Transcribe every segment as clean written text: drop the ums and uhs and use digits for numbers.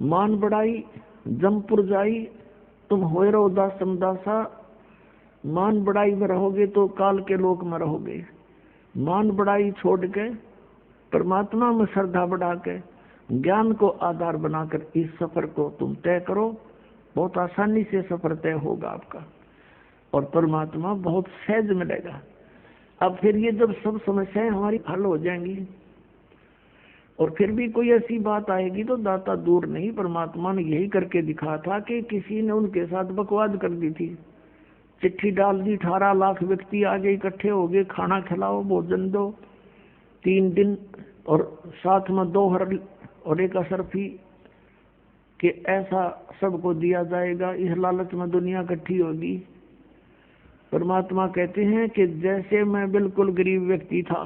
मान बढ़ाई जमपुर जाई, तुम होए रहो दास समदासा। मान बढ़ाई में रहोगे तो काल के लोक में रहोगे। मान बढ़ाई छोड़ के परमात्मा में श्रद्धा बढ़ा के ज्ञान को आधार बनाकर इस सफर को तुम तय करो। बहुत आसानी से सफर तय होगा आपका और परमात्मा बहुत सहज मिलेगा। अब फिर ये जब सब समस्याएं हमारी हल हो जाएंगी और फिर भी कोई ऐसी बात आएगी तो दाता दूर नहीं, परमात्मा ने यही करके दिखा था कि किसी ने उनके साथ बकवाद कर दी थी, चिट्ठी डाल दी, 18 लाख व्यक्ति आगे इकट्ठे हो गए, खाना खिलाओ भोजन दो 3 दिन और साथ में 2 हर और 1 असरफी कि ऐसा सबको दिया जाएगा, इस लालच में दुनिया इकट्ठी होगी। परमात्मा कहते हैं कि जैसे मैं बिल्कुल गरीब व्यक्ति था,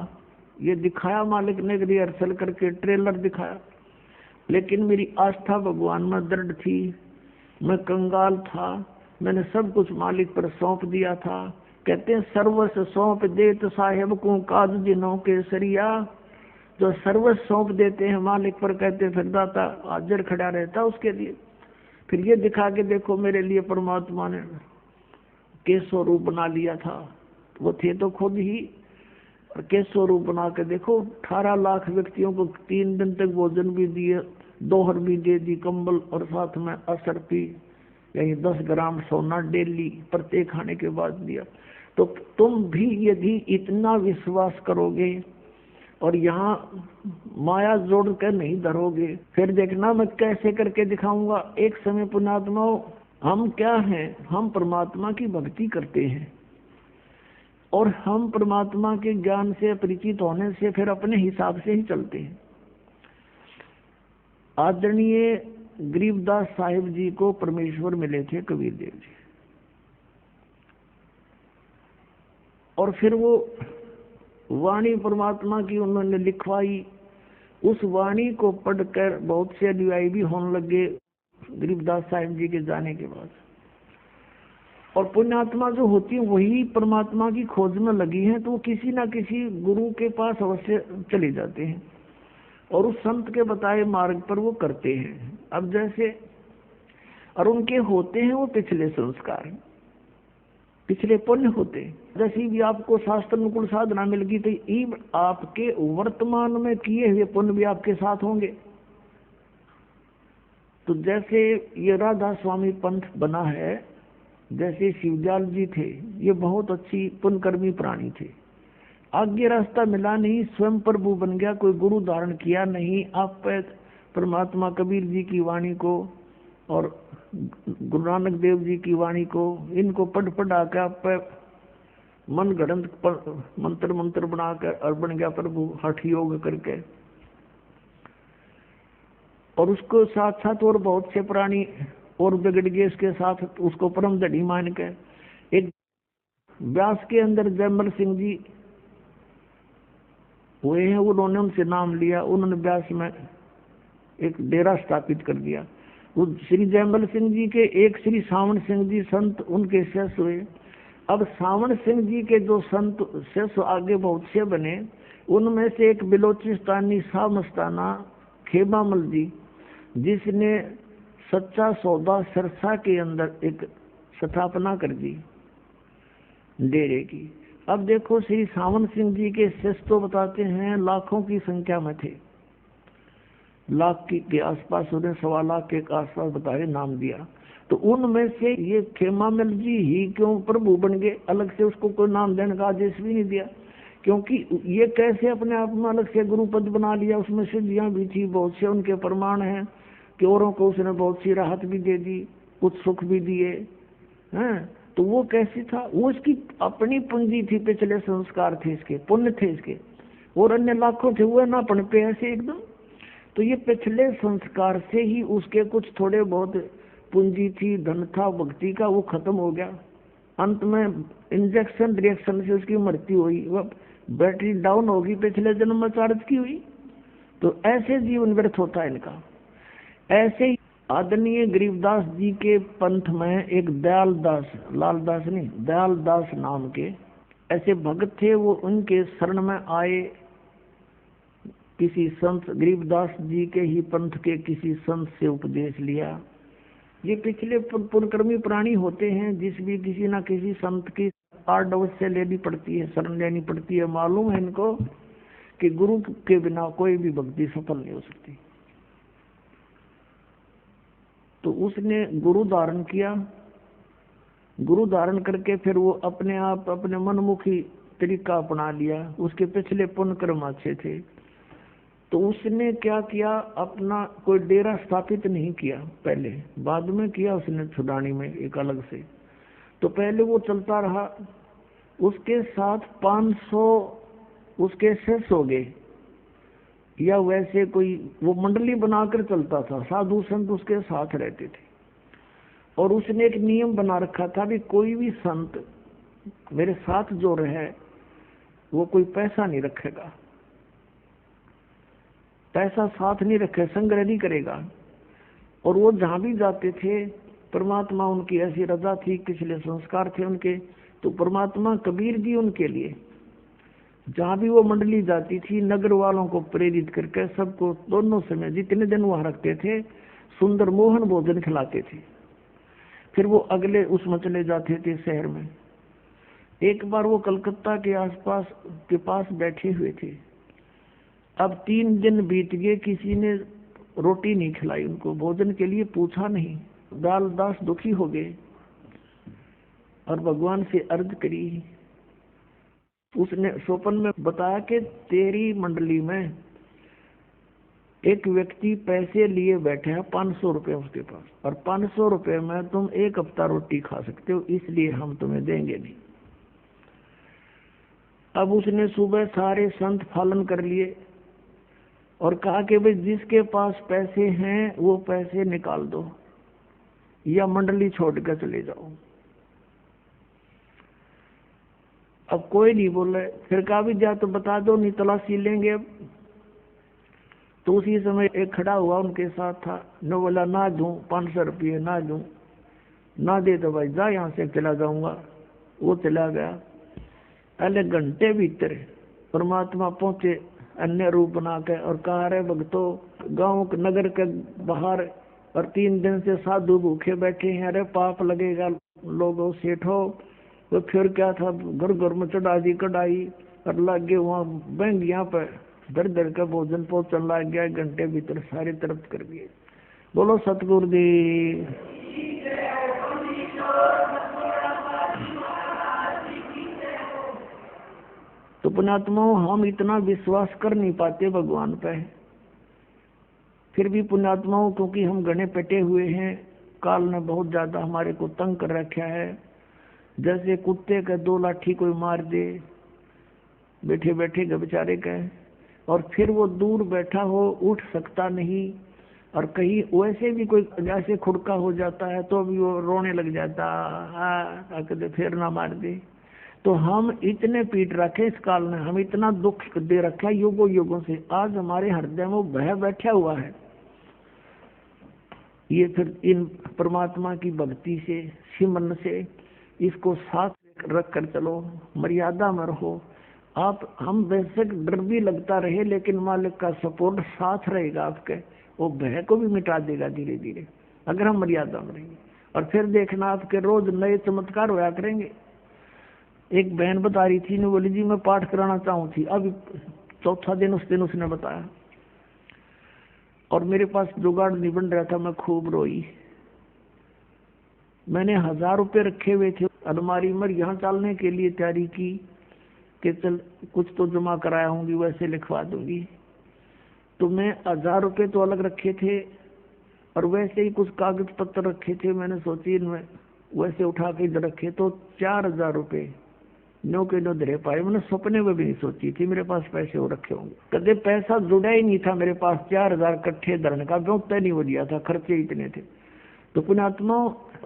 ये दिखाया मालिक ने रिहर्सल करके ट्रेलर दिखाया, लेकिन मेरी आस्था भगवान में दृढ़ थी, मैं कंगाल था, मैंने सब कुछ मालिक पर सौंप दिया था। कहते हैं सर्वस्व सौंप देत साहेब को काज जिनों के सरिया। जो सर्वस्व सौंप देते हैं मालिक पर, कहते फिर दाता हाजिर खड़ा रहता उसके लिए। फिर ये दिखा के देखो मेरे लिए परमात्मा ने के स्वरूप बना लिया था, वो थे तो खुद ही, और के स्वरूप बना के देखो 18 लाख व्यक्तियों को 3 दिन तक भोजन भी दिए, 2 हर भी दे दी, कंबल और साथ में असरफी यानी 10 ग्राम सोना डेली प्रत्येक खाने के बाद दिया। तो तुम भी यदि इतना विश्वास करोगे और यहाँ माया जोड़ कर नहीं धरोगे, फिर देखना मैं कैसे करके दिखाऊंगा। एक समय पुण्यात्माओं, हम क्या हैं, हम परमात्मा की भक्ति करते हैं और हम परमात्मा के ज्ञान से परिचित होने से फिर अपने हिसाब से ही चलते हैं। आदरणीय गरीबदास साहिब जी को परमेश्वर मिले थे कबीर देव जी, और फिर वो वाणी परमात्मा की उन्होंने लिखवाई। उस वाणी को पढ़कर बहुत से अनुयायी भी होने लगे गरीबदास साहिब जी के जाने के बाद। और पुण्यात्मा जो होती है वही परमात्मा की खोज में लगी है, तो वो किसी ना किसी गुरु के पास अवश्य चले जाते हैं और उस संत के बताए मार्ग पर वो करते हैं। अब जैसे और उनके होते हैं वो पिछले संस्कार, पिछले पुण्य होते। जैसे भी आपको शास्त्र अनुकूल साधना मिल गई तो आपके वर्तमान में किए हुए पुण्य भी आपके साथ होंगे। तो जैसे ये राधा स्वामी पंथ बना है, जैसे शिवजाल जी थे, ये बहुत अच्छी पुण्यकर्मी प्राणी थे। आगे रास्ता मिला नहीं, स्वयं प्रभु बन गया, कोई गुरु धारण किया नहीं। आप परमात्मा कबीर जी की वाणी को और गुरु नानक देव जी की वाणी को, इनको पढ़ा के आप मन गढ़ंत मंत्र मंत्र बनाकर और बन गया प्रभु हठ योग करके। और उसको साथ साथ और बहुत से प्राणी और बिगड़ गए इसके साथ, उसको परम धड़ी मान के। एक व्यास के अंदर जयमल सिंह जी हुए हैं, उन्होंने उनसे नाम लिया, उन्होंने व्यास में एक डेरा स्थापित कर दिया। श्री जयमल सिंह जी के एक श्री सावण सिंह जी संत उनके शिष्य हुए। अब सावण सिंह जी के जो संत शिष्य आगे बहुत से बने, उनमें से एक बिलोचिस्तानी शाह मस्ताना खेबामल जी, जिसने सच्चा सौदा सिरसा के अंदर एक स्थापना कर दी डेरे की। अब देखो श्री सावण सिंह जी के शिष्य तो बताते हैं लाखों की संख्या में थे, लाख के आसपास, उन्हें 1.25 लाख के आसपास बताए नाम दिया। तो उनमें से ये खेमामल जी ही क्यों प्रभु बन गए, अलग से उसको कोई नाम देने का आदेश भी नहीं दिया, क्योंकि ये कैसे अपने आप में अलग से गुरु पद बना लिया। उसमें सिद्धियां भी थी, बहुत से उनके प्रमाण हैं कि औरों को उसने बहुत सी राहत भी दे दी, कुछ सुख भी दिए हैं। तो वो कैसे था, वो इसकी अपनी पूंजी थी, पिछले संस्कार थे इसके, पुण्य थे इसके, और अन्य लाखों थे वो ना पढ़ पे ऐसे एकदम। तो ये पिछले संस्कार से ही उसके कुछ थोड़े बहुत पूंजी थी, धन था भक्ति का, वो खत्म हो गया। अंत में इंजेक्शन रिएक्शन से उसकी मृत्यु हुई, वह बैटरी डाउन होगी, पिछले जन्म में चार्ज की हुई। तो ऐसे जीवन व्यर्थ होता है इनका। ऐसे ही आदरणीय गरीबदास जी के पंथ में एक दयालदास, लालदास नहीं दयालदास नाम के ऐसे भक्त थे, वो उनके शरण में आए, किसी संत गरीबदास जी के ही पंथ के किसी संत से उपदेश लिया। ये पिछले पुण्यकर्मी प्राणी होते हैं, जिस भी किसी ना किसी संत की आड़ अवश्य लेनी पड़ती है, शरण लेनी पड़ती है। मालूम है इनको कि गुरु के बिना कोई भी भक्ति सफल नहीं हो सकती। तो उसने गुरु धारण किया। गुरु धारण करके फिर वो अपने आप अपने मनमुखी तरीका अपना लिया। उसके पिछले पुण्य कर्म अच्छे थे, तो उसने क्या किया, अपना कोई डेरा स्थापित नहीं किया पहले, बाद में किया उसने छुड़ानी में एक अलग से। तो पहले वो चलता रहा, उसके साथ 500 उसके शिष्य हो गए, या वैसे कोई वो मंडली बनाकर चलता था, साधु संत उसके साथ रहते थे। और उसने एक नियम बना रखा था भी कोई भी संत मेरे साथ जो रहे वो कोई पैसा नहीं रखेगा, पैसा साथ नहीं रखे, संग्रह नहीं करेगा। और वो जहां भी जाते थे परमात्मा उनकी ऐसी रजा थी, पिछले संस्कार थे उनके, तो परमात्मा कबीर जी उनके लिए जहां भी वो मंडली जाती थी नगर वालों को प्रेरित करके सबको दोनों समय जितने दिन वहां रखते थे सुंदर मोहन भोजन खिलाते थे। फिर वो अगले उसमें चले जाते थे शहर में। एक बार वो कलकत्ता के आसपास के पास बैठे हुए थे। अब 3 दिन बीत गए, किसी ने रोटी नहीं खिलाई उनको, भोजन के लिए पूछा नहीं। दास दुखी हो गए और भगवान से अर्ज करी। उसने स्वप्न में बताया कि तेरी मंडली में एक व्यक्ति पैसे लिए बैठे हैं, 500 रुपए उसके पास, और 500 रुपए में तुम 1 हफ्ता रोटी खा सकते हो, इसलिए हम तुम्हें देंगे नहीं। अब उसने सुबह सारे संत पालन कर लिए और कहा कि भाई जिसके पास पैसे हैं वो पैसे निकाल दो या मंडली छोड़ कर चले जाओ। अब कोई नहीं बोले। फिर कहा भी जा तो बता दो, नहीं तलाशी लेंगे। अब तो उसी समय एक खड़ा हुआ उनके साथ था, न बोला ना दूं 500 रुपये, ना दूं, ना दे तो भाई जा यहाँ से चला जाऊंगा। वो चला गया। पहले घंटे भीतर परमात्मा पहुंचे अन्य रूप बना के और कहा रे भक्तों, गांव नगर के बाहर और 3 दिन से साधु भूखे बैठे हैं, अरे पाप लगेगा लोगों, सेठो। तो फिर क्या था, घर घर में चढ़ा दी कढ़ाई और लग गए वहाँ बैंगिया पे दर दर का भोजन पहुंचने लग गया। घंटे भीतर सारी तरफ कर दिए। बोलो सतगुरु जी। तो पुण्यात्माओं, हम इतना विश्वास कर नहीं पाते भगवान पे। फिर भी पुण्यात्माओं, क्योंकि हम घने पटे हुए हैं, काल ने बहुत ज्यादा हमारे को तंग कर रखा है। जैसे कुत्ते का 2 लाठी कोई मार दे बैठे बैठे के बेचारे का, और फिर वो दूर बैठा हो, उठ सकता नहीं, और कहीं वैसे भी कोई जैसे खुड़का हो जाता है तो भी वो रोने लग जाता, फिर ना मार दे। तो हम इतने पीट रखे इस काल ने, हम इतना दुख दे रखा युगों युगों से, आज हमारे हृदय में भय बैठा हुआ है। ये फिर इन परमात्मा की भक्ति से, सिमरन से इसको साथ रख कर चलो, मर्यादा में रहो आप। हम बेशक डर भी लगता रहे, लेकिन मालिक का सपोर्ट साथ रहेगा आपके, वो भय को भी मिटा देगा धीरे धीरे, अगर हम मर्यादा में रहेंगे। और फिर देखना आपके रोज नए चमत्कार होया करेंगे। एक बहन बता रही थी, ने बोली जी मैं पाठ कराना चाहूँ थी, अब 4था दिन उस दिन उसने बताया, और मेरे पास जुगाड़ नहीं बन रहा था, मैं खूब रोई। मैंने 1000 रुपये रखे हुए थे अलमारी में, यहाँ चलने के लिए तैयारी की कि चल कुछ तो जमा कराया होंगी, वैसे लिखवा दूंगी। तो मैं 1000 रुपये तो अलग रखे थे और वैसे ही कुछ कागज पत्र रखे थे। मैंने सोची इनमें वैसे उठा के इधर रखे तो 4000 रुपये नो के नो धरे पाए। मैंने सपने में भी नहीं सोची थी मेरे पास पैसे हो रखे होंगे, कदे पैसा जुड़ा ही नहीं था मेरे पास। 4000 इकट्ठे धरने का बहुत तय नहीं हो गया था, खर्चे इतने थे। तो पुण्यात्मा,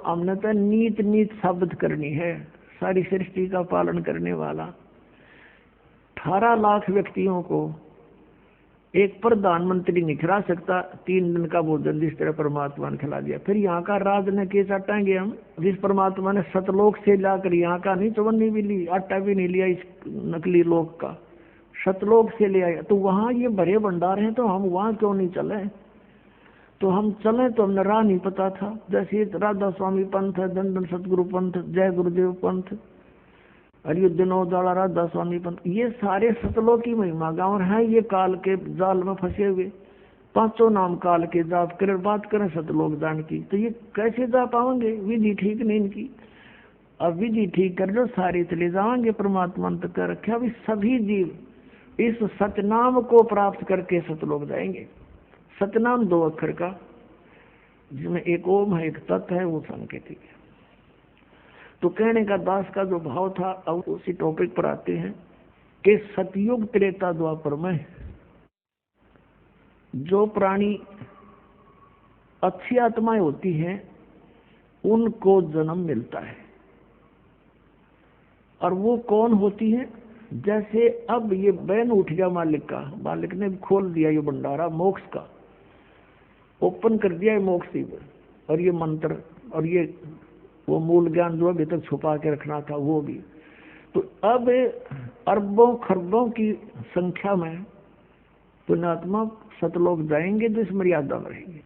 हमने तो नीत साबित करनी है, सारी सृष्टि का पालन करने वाला 18 लाख व्यक्तियों को एक प्रधानमंत्री नहीं खिला सकता 3 दिन का भोजन जिस तरह परमात्मा ने खिला दिया। फिर यहाँ का राज ने के चाटेंगे हम, जिस परमात्मा ने सतलोक से लाकर यहाँ का नहीं, चवन्नी भी ली, आटा भी नहीं लिया इस नकली लोक का, सतलोक से ले आया। तो वहां ये भरे भंडार हैं, तो हम वहां क्यों नहीं चले? तो हम चले तो हमने राह नहीं पता था। जैसे राधा स्वामी पंथ है, दंडन सतगुरु पंथ, जय गुरुदेव पंथ, अयोध्या राधा स्वामी पंथ, ये सारे सतलोक की महिमा गाँव है। ये काल के जाल में फंसे हुए, पांचों नाम काल के जाप कर बात करें सतलोक दान की, तो ये कैसे जा पाओगे? विधि ठीक नहीं इनकी। अब विधि ठीक कर लो, सारे चले जाओगे परमात्मा तक कर रखे। अभी सभी जीव इस सतनाम को प्राप्त करके सतलोक जाएंगे। सतनाम 2 अक्षर का, जिसमें एक ओम है, एक तत् है, वो सांकेतिक है। तो कहने का दास का जो भाव था, अब उसी टॉपिक पर आते हैं कि सतयुग त्रेता द्वापर में जो प्राणी अच्छी आत्माएं होती हैं उनको जन्म मिलता है। और वो कौन होती है? जैसे अब ये बैन उठ गया मालिक का, मालिक ने खोल दिया ये भंडारा मोक्ष का, ओपन कर दिया है मोक्ष शिव, और ये मंत्र और ये वो मूल ज्ञान जो अभी तक छुपा के रखना था वो भी। तो अब अरबों खरबों की संख्या में पुण्यात्मा सतलोक जाएंगे जो इस मर्यादा में रहेंगे।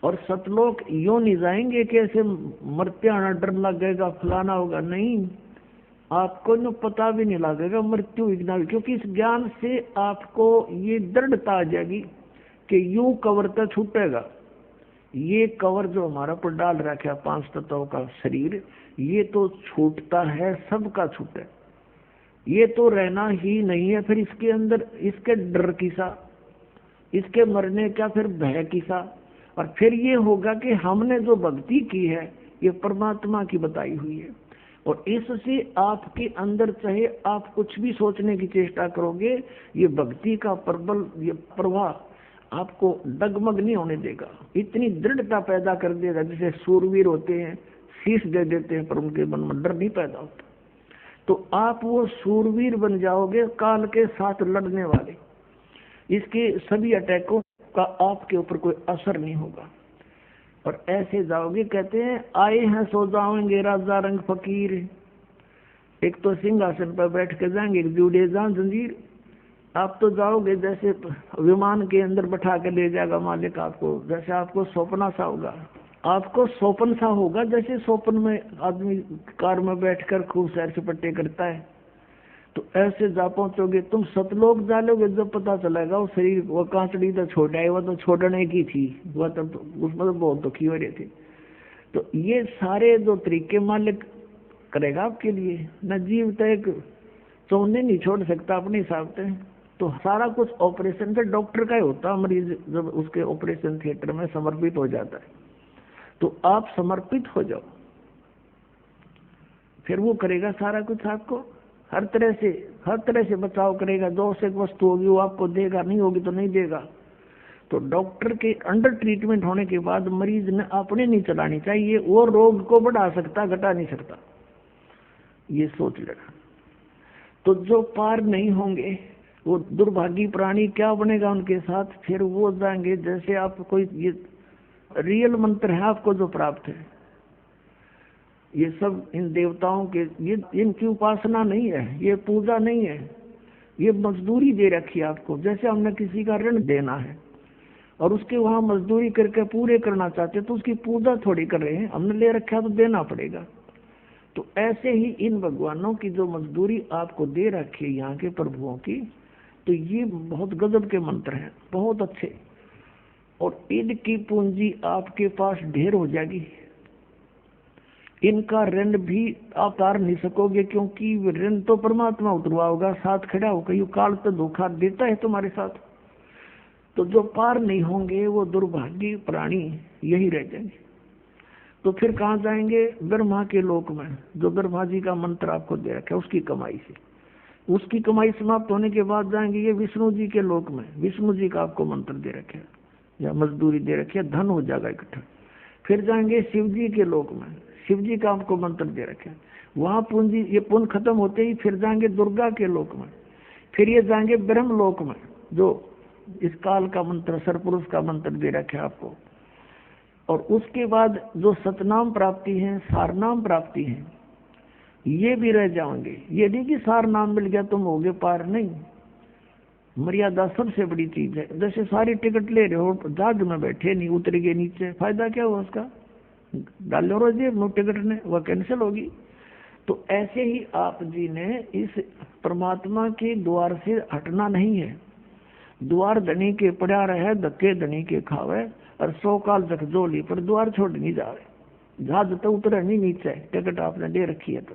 और सतलोक यूं नहीं जाएंगे कि ऐसे मरते आना डर लगेगा, फलाना होगा, नहीं, आपको न पता भी नहीं लगेगा मृत्यु विघ्न, क्योंकि इस ज्ञान से आपको ये दृढ़ता आ जाएगी कि यूं कवर तो छूटेगा। ये कवर जो हमारा पर डाल रखा 5 तत्वों का शरीर, ये तो छूटता है, सबका छूटे, ये तो रहना ही नहीं है। फिर इसके अंदर इसके डर की सा, इसके मरने का फिर भय की सा। और फिर ये होगा कि हमने जो भक्ति की है ये परमात्मा की बताई हुई है, और इससे आपके अंदर चाहे आप कुछ भी सोचने की चेष्टा करोगे, ये भक्ति का प्रबल ये प्रवाह आपको डगमग नहीं होने देगा, इतनी दृढ़ता पैदा कर देगा। जैसे सूरवीर होते हैं, शीश दे देते हैं, पर उनके मन में डर नहीं पैदा होता। तो आप वो सूरवीर बन जाओगे, काल के साथ लड़ने वाले। इसके सभी अटैकों का आपके ऊपर कोई असर नहीं होगा, और ऐसे जाओगे। कहते हैं आए हैं सो जाओगे राजा रंग फकीर, एक तो सिंहासन पर बैठ के जाएंगे, एक जुड़े जान जंजीर। आप तो जाओगे जैसे विमान के अंदर बैठा के ले जाएगा मालिक आपको, जैसे आपको सौंपना सा होगा, आपको सौंपन सा होगा। जैसे सौंपन में आदमी कार में बैठकर खूब सैर सपाटे करता है, तो ऐसे जा पहुंचोगे। तुम सतलोक जालोगे, जब पता चलेगा वो शरीर, वो कांचड़ी तो छोटा है, वो तो छोड़ने की थी, वह तो उसमें तो बहुत दुखी हो रहे थे। तो ये सारे जो तरीके मालिक करेगा आपके लिए। न जीव तो एक चौने नहीं छोड़ सकता अपने हिसाब से। तो सारा कुछ ऑपरेशन का डॉक्टर का ही होता, मरीज जब उसके ऑपरेशन थिएटर में समर्पित हो जाता है। तो आप समर्पित हो जाओ, फिर वो करेगा सारा कुछ आपको, हर तरह से बचाव करेगा। जो से वस्तु होगी वो आपको देगा, नहीं होगी तो नहीं देगा। तो डॉक्टर के अंडर ट्रीटमेंट होने के बाद मरीज ने अपने नहीं चलानी चाहिए, वो रोग को बढ़ा सकता, घटा नहीं सकता, ये सोच लेना। तो जो पार नहीं होंगे वो दुर्भागी प्राणी क्या बनेगा उनके साथ? फिर वो जाएंगे जैसे आप कोई, ये रियल मंत्र है आपको जो प्राप्त है, ये सब इन देवताओं के, ये इनकी उपासना नहीं है, ये पूजा नहीं है, ये मजदूरी दे रखी है आपको। जैसे हमने किसी का ऋण देना है और उसके वहां मजदूरी करके पूरे करना चाहते, तो उसकी पूजा थोड़ी कर रहे हैं, हमने ले रखा तो देना पड़ेगा। तो ऐसे ही इन भगवानों की जो मजदूरी आपको दे रखी है यहाँ के प्रभुओं की, तो ये बहुत गजब के मंत्र हैं, बहुत अच्छे। और इनकी पूंजी आपके पास ढेर हो जाएगी, इनका ऋण भी आप तार नहीं सकोगे, क्योंकि ऋण तो परमात्मा उतरवा होगा, साथ खड़ा होगा, यू काल तो धोखा देता है तुम्हारे साथ। तो जो पार नहीं होंगे वो दुर्भाग्य प्राणी यही रह जाएंगे। तो फिर कहाँ जाएंगे? ब्रह्मा के लोक में, जो ब्रह्मा जी का मंत्र आपको दे रखा है उसकी कमाई से। उसकी कमाई समाप्त होने के बाद जाएंगे ये विष्णु जी के लोक में, विष्णु जी का आपको मंत्र दे रखे या मजदूरी दे रखी है, धन हो जाएगा इकट्ठा। फिर जाएंगे शिव जी के लोक में, शिव जी का आपको मंत्र दे रखे, वहां पूंजी, ये पुण्य खत्म होते ही फिर जाएंगे दुर्गा के लोक में। फिर ये जाएंगे ब्रह्म लोक में, जो इस काल का मंत्र, सरपुरुष का मंत्र दे रखे आपको। और उसके बाद जो सतनाम प्राप्ति है, सारनाम प्राप्ति है, ये भी रह जाओगे। ये नहीं कि सार नाम मिल गया तुम होगे पार, नहीं। मर्यादा सबसे बड़ी चीज है। जैसे सारी टिकट ले रहे हो, जहाज में बैठे नहीं, उतर गए नीचे, फायदा क्या हुआ उसका? डालो रो जेब नो टिकट ने, वह कैंसिल होगी। तो ऐसे ही आप जी ने इस परमात्मा के द्वार से हटना नहीं है। द्वार धनी के पड़ा रहे, धक्के धनी के खावे, और 100 काल झकझोली पर द्वार छोड़ नहीं जावे। जहाज तो उतरे नहीं नीचे, टिकट आपने दे रखी है। तो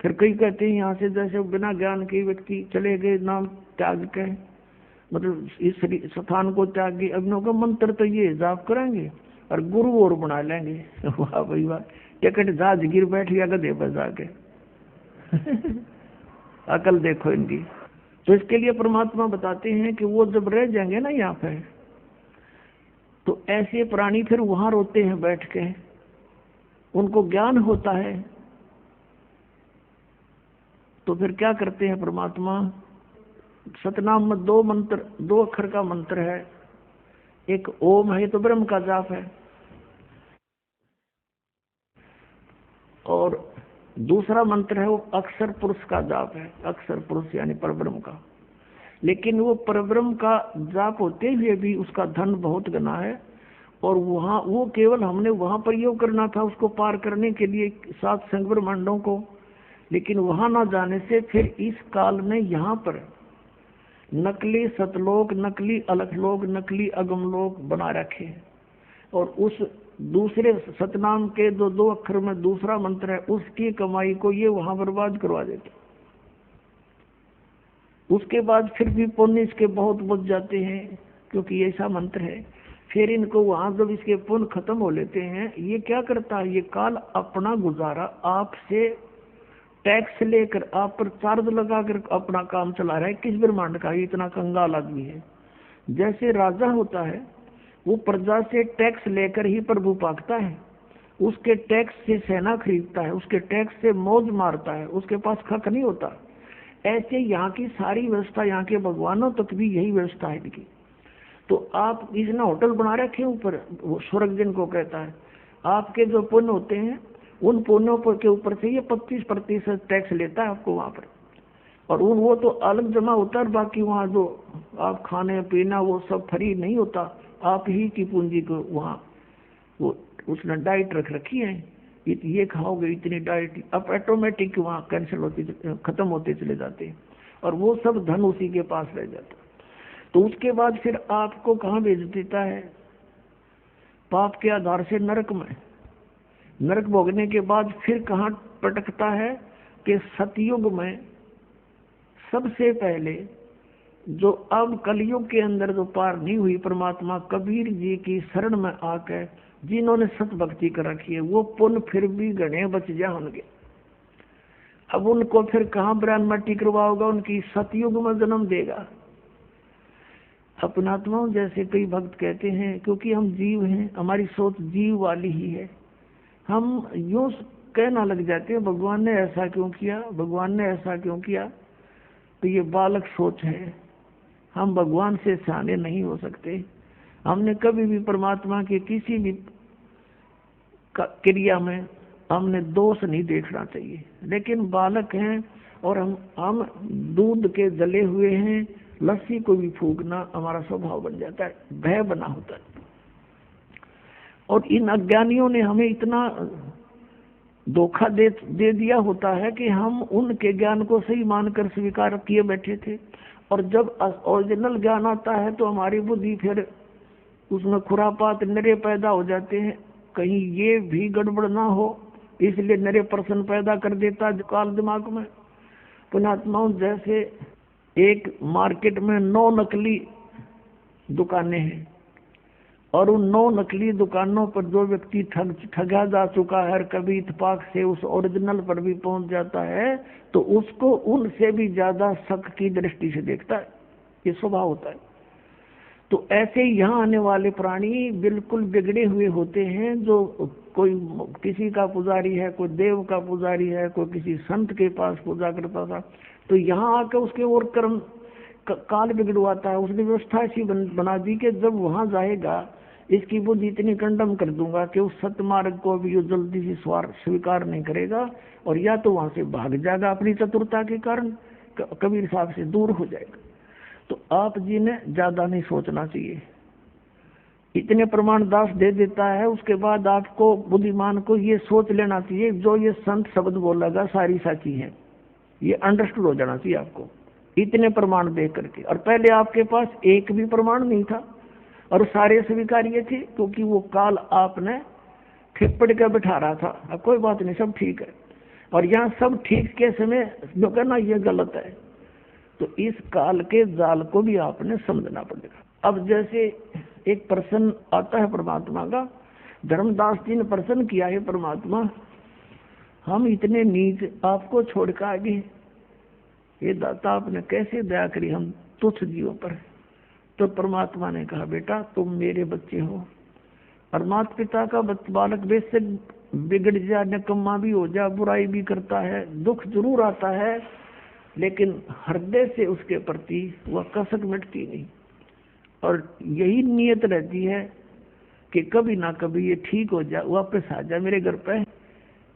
फिर कई कहते हैं यहाँ से जैसे बिना ज्ञान के व्यक्ति चले गए, नाम त्याग के, मतलब इस स्थान को त्याग के, अग्नों का मंत्र तो ये जाप करेंगे और गुरु और बना लेंगे। वाह भाई वाह, टिकट जहाज गिर बैठ गया गधे पर जाके। अकल देखो इनकी। तो इसके लिए परमात्मा बताते हैं कि वो जब रह जाएंगे ना यहाँ पे, तो ऐसे प्राणी फिर वहां रोते हैं बैठ के, उनको ज्ञान होता है। तो फिर क्या करते हैं परमात्मा? सतनाम में 2 मंत्र, 2 अक्षर का मंत्र है। एक ओम है, तो ब्रह्म का जाप है, और दूसरा मंत्र है वो अक्षर पुरुष का जाप है। अक्षर पुरुष यानी परब्रह्म का। लेकिन वो परब्रह्म का जाप होते हुए भी उसका धन बहुत गना है, और वहाँ वो केवल हमने वहां प्रयोग करना था उसको पार करने के लिए 7 संग ब्रह्मांडों को। लेकिन वहां ना जाने से फिर इस काल में यहाँ पर नकली सतलोक, नकली अलखलोक, नकली अगमलोक बना रखे हैं। और उस दूसरे सतनाम के 2 अक्षर में दूसरा मंत्र है, उसकी कमाई को ये वहां बर्बाद करवा देते। उसके बाद फिर भी पुण्य इसके बहुत बच जाते हैं, क्योंकि ऐसा मंत्र है। फिर इनको वहां जब इसके पुण्य खत्म हो लेते हैं, ये क्या करता है? ये काल अपना गुजारा आपसे टैक्स लेकर, आप पर चार्ज लगाकर अपना काम चला रहा है। किस ब्रह्मांड का? ये इतना कंगाल आदमी है। जैसे राजा होता है, वो प्रजा से टैक्स लेकर ही प्रभु पाकता है, उसके टैक्स से सेना खरीदता है, उसके टैक्स से मौज मारता है, उसके पास खक नहीं होता। ऐसे यहाँ की सारी व्यवस्था, यहाँ के भगवानों तक भी यही व्यवस्था है इनकी। तो आप इसने होटल बना रखे ऊपर, वो स्वर्ग जिनको कहता है, आपके जो पुण्य होते हैं उन पुण्यों पर के ऊपर से ये 25% टैक्स लेता है आपको वहां पर। और उन वो तो अलग जमा होता है, बाकी वहाँ जो आप खाने पीना वो सब फ्री नहीं होता, आप ही की पूंजी को वहाँ वो उसने डाइट रख रखी है, ये खाओगे इतनी डाइट, अब ऑटोमेटिक वहाँ कैंसिल होती, खत्म होते चले जाते हैं, और वो सब धन उसी के पास रह जाता। तो उसके बाद फिर आपको कहाँ भेज देता है? पाप के आधार से नरक में। नरक भोगने के बाद फिर कहाँ पटकता है? कि सतयुग में सबसे पहले जो अब कलयुग के अंदर जो पार नहीं हुई, परमात्मा कबीर जी की शरण में आकर जिन्होंने सत भक्ति कर रखी है, वो पुण्य फिर भी गणे बच जा होंगे। अब उनको फिर कहाँ ब्रह्मटी करवाओगा? उनकी सतयुग में जन्म देगा। अपनात्माओं जैसे कई भक्त कहते हैं, क्योंकि हम जीव हैं, हमारी सोच जीव वाली ही है, हम यूं कहना लग जाते हैं भगवान ने ऐसा क्यों किया, भगवान ने ऐसा क्यों किया। तो ये बालक सोच है, हम भगवान से सियाने नहीं हो सकते। हमने कभी भी परमात्मा के किसी भी क्रिया में हमने दोष नहीं देखना चाहिए। लेकिन बालक हैं और हम दूध के जले हुए हैं, लस्सी को भी फूकना हमारा स्वभाव बन जाता है, भय बना होता है। और इन अज्ञानियों ने हमें इतना धोखा दे दिया होता है कि हम उनके ज्ञान को सही मानकर स्वीकार किए बैठे थे, और जब ओरिजिनल ज्ञान आता है तो हमारी बुद्धि फिर उसमें खुरापात नरे पैदा हो जाते हैं। कहीं ये भी गड़बड़ ना हो, इसलिए नरे प्रश्न पैदा कर देता काल दिमाग में। पुण्यात्माओं जैसे एक मार्केट में 9 नकली दुकानें हैं, और उन 9 नकली दुकानों पर जो व्यक्ति ठगा जा चुका है, कभी इत्तेफाक से उस ओरिजिनल पर भी पहुंच जाता है, तो उसको उनसे भी ज्यादा शक की दृष्टि से देखता है। ये स्वभाव होता है। तो ऐसे यहाँ आने वाले प्राणी बिल्कुल बिगड़े हुए होते हैं। जो कोई किसी का पुजारी है, कोई देव का पुजारी है, कोई किसी संत के पास पूजा करता था, तो यहाँ आकर उसके और कर्म काल बिगड़वाता है। उसने व्यवस्था ऐसी बना दी कि जब वहां जाएगा इसकी बुद्धि इतनी कंडम कर दूंगा कि उस सतमार्ग को भी जल्दी से स्वीकार नहीं करेगा, और या तो वहां से भाग जाएगा अपनी चतुरता के कारण, कबीर साहब से दूर हो जाएगा। तो आप जी ने ज्यादा नहीं सोचना चाहिए। इतने प्रमाण दास दे देता है, उसके बाद आपको बुद्धिमान को ये सोच लेना चाहिए जो ये संत शब्द बोलेगा सारी साची है, ये अंडरस्टूड हो जाना चाहिए आपको इतने प्रमाण दे करके। और पहले आपके पास एक भी प्रमाण नहीं था और सारे स्वीकार्य थे, क्योंकि वो काल आपने ठिपड़ के बैठा रहा था। अब कोई बात नहीं, सब ठीक है। और यहाँ सब ठीक के समय जो कहना ये गलत है, तो इस काल के जाल को भी आपने समझना पड़ेगा। अब जैसे एक प्रश्न आता है परमात्मा का, धर्मदास जी ने प्रश्न किया है, परमात्मा हम इतने नीच आपको छोड़ कर आगे, ये दाता आपने कैसे दया करी हम तुच्छ जीवों पर। तो परमात्मा ने कहा, बेटा तुम मेरे बच्चे हो, और माता पिता का बालक बेशक बिगड़ जा, निकम्मा भी हो जा, बुराई भी करता है, दुख जरूर आता है, लेकिन हृदय से उसके प्रति वह कसक मिटती नहीं, और यही नियत रहती है कि कभी ना कभी ये ठीक हो जाए, वापस आ जाए मेरे घर पे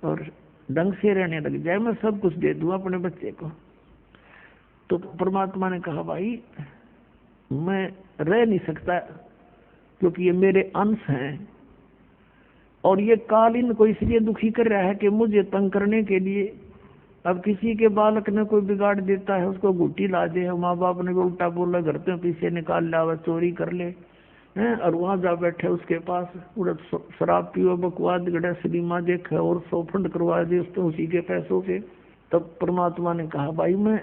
और ढंग से रहने लग जाए, मैं सब कुछ दे दूं अपने बच्चे को। तो परमात्मा ने कहा, भाई मैं रह नहीं सकता, क्योंकि ये मेरे अंश हैं, और ये काल इनको इसलिए दुखी कर रहा है कि मुझे तंग करने के लिए। अब किसी के बालक ने कोई बिगाड़ देता है, उसको गुट्टी ला दे, माँ बाप ने भी उल्टा बोला, घर पे पीछे निकाल ला, चोरी कर ले हैं, और वहां जा बैठे उसके पास उड़े शराब पियो, बकवाद गड़े, सिनेमा देखे और सौफंड करवा दे उसको उसी के पैसों से। तब परमात्मा ने कहा, भाई मैं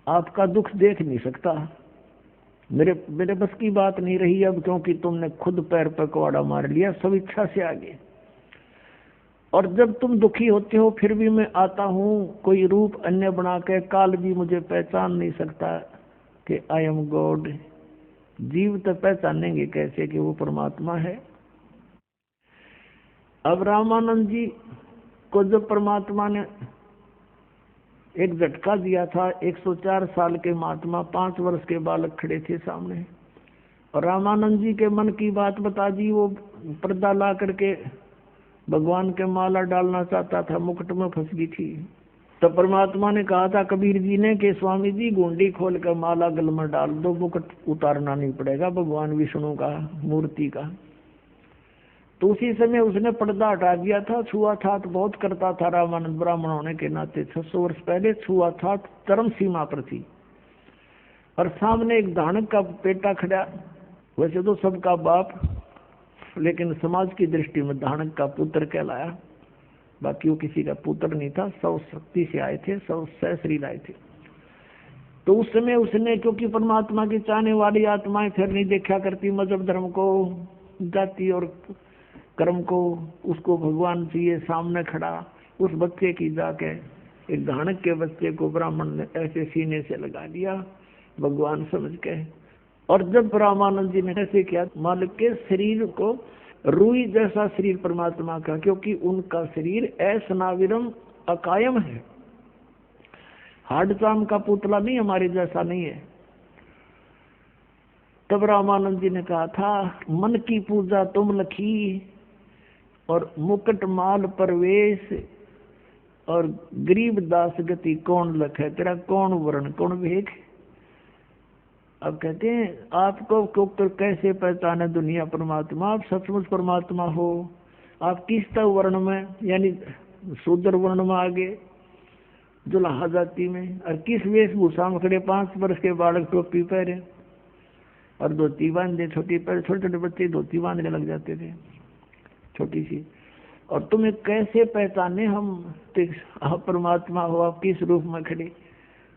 आपका दुख देख नहीं सकता, मेरे बस की बात नहीं रही अब, क्योंकि तुमने खुद पैर पर कुआड़ा मार लिया सब इच्छा से आगे। और जब तुम दुखी होते हो फिर भी मैं आता हूँ कोई रूप अन्य बना के, काल भी मुझे पहचान नहीं सकता कि आई एम गॉड। जीव तो पहचानेंगे कैसे कि वो परमात्मा है। अब रामानंद जी को जब परमात्मा ने एक झटका दिया था, 104 साल के महात्मा 5 वर्ष के बालक खड़े थे सामने, और रामानंद जी के मन की बात बता दी। वो पर्दा ला करके भगवान के माला डालना चाहता था, मुकुट में फंस गई थी। तो परमात्मा ने कहा था कबीर जी ने कि स्वामी जी गुंडी खोल कर माला गल में डाल दो, मुकुट उतारना नहीं पड़ेगा भगवान विष्णु का मूर्ति का। तो उसी समय उसने पर्दा हटा दिया था। छुआछात बहुत करता था रामानंद, ब्राह्मण होने के नाते 600 वर्ष पहले छुआछात चरम सीमा पर थी। और सामने एक धानक का बेटा खड़ा, वैसे तो सबका बाप, लेकिन समाज की दृष्टि में धानक का पुत्र कहलाया, बाकी वो किसी का पुत्र नहीं था, सब शक्ति से आए थे, सब सहश्री लाए थे। तो उस समय उसने, क्योंकि परमात्मा की चाहने वाली आत्माएं फिर नहीं देखा करती मजहब धर्म को, जाति और कर्म को, उसको भगवान चाहिए। सामने खड़ा उस बच्चे की जाके, एक धानक के बच्चे को ब्राह्मण ने ऐसे सीने से लगा दिया भगवान समझ के। और जब रामानंद जी ने ऐसे किया, मालिक के शरीर को रूई जैसा शरीर परमात्मा का, क्योंकि उनका शरीर असनाविरम अकायम है, हार्ड चाम का पुतला नहीं, हमारे जैसा नहीं है। तब रामानंद जी ने कहा था, मन की पूजा तुम लखी और मुकुट माल प्रवेश, और गरीब दास गति कौन लखे, तेरा कौन वर्ण कौन भेद। अब कहते हैं आपको तो कैसे पहचाने दुनिया परमात्मा, आप सचमुच परमात्मा हो। आप किस वर्ण में, यानी शूद्र वर्ण में आगे जुलाहा जाति में, और किस वेशभूषा में खड़े, 5 वर्ष के बालक टोपी पहरे और धोती बांधे, छोटी पैर, छोटे छोटे बच्चे धोती बांधने लग जाते थे छोटी सी। और तुम्हें कैसे पहचाने हम, आप परमात्मा हो, आप किस रूप में खड़े।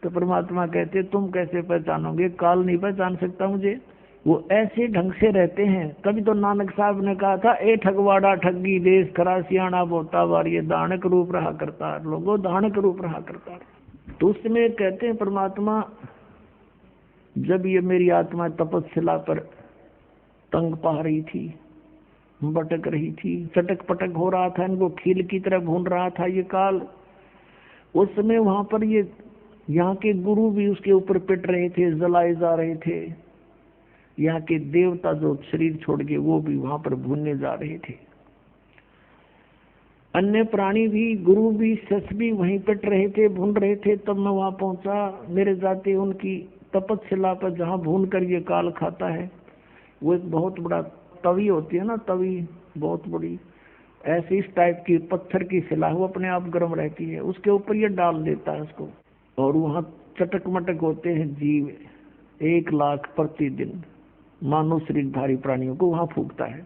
तो परमात्मा कहते तुम कैसे पहचानोगे, काल नहीं पहचान सकता मुझे, वो ऐसे ढंग से रहते हैं। तभी तो नानक साहब ने कहा था, ए ठगवाड़ा ठगी देश खरा सियाणा बोता वार, ये दानक रूप रहा करता, लोगों दानक रूप रहा करता। तो उसमें कहते हैं परमात्मा, जब ये मेरी आत्मा तपस्या पर तंग पा रही थी, भटक रही थी, चटक पटक हो रहा था, इनको खील की तरह भून रहा था ये काल, उस समय वहां पर ये यहाँ के गुरु भी उसके ऊपर पिट रहे थे, जलाए जा रहे थे, यहाँ के देवता जो शरीर छोड़ के वो भी वहां पर भूनने जा रहे थे। अन्य प्राणी भी, गुरु भी, सस भी वहीं पट रहे थे, भून रहे थे। तब मैं वहां पहुंचा। मेरे जाते उनकी तपस्या पर जहाँ भून कर ये काल खाता है, वो एक बहुत बड़ा तवी होती है ना, तवी बहुत बड़ी, ऐसी इस टाइप की पत्थर की शिला, वो अपने आप गर्म रहती है, उसके ऊपर ये डाल देता है उसको। और वहाँ चटक मटक होते हैं जीव 1,00,000 प्रतिदिन, मानव शरीरधारी प्राणियों को वहां फूकता है।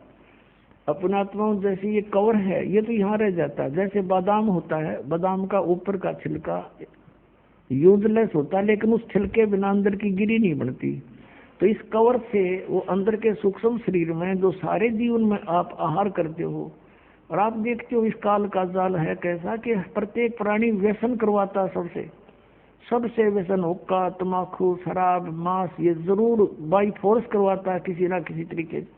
अपने आत्माओं जैसे ये कवर है, ये तो यहाँ रह जाता है। जैसे बादाम होता है, बादाम का ऊपर का छिलका यूजलेस होता है, लेकिन उस छिलके बिना अंदर की गिरी नहीं बनती। तो इस कवर से वो अंदर के सूक्ष्म शरीर में जो सारे जीवन में आप आहार करते हो, और आप देखते हो इस काल का जाल है कैसा कि प्रत्येक प्राणी व्यसन करवाता है सबसे व्यसन, हुक्का, तम्बाकू, शराब, मांस, ये जरूर बाई फोर्स करवाता है किसी ना किसी तरीके से।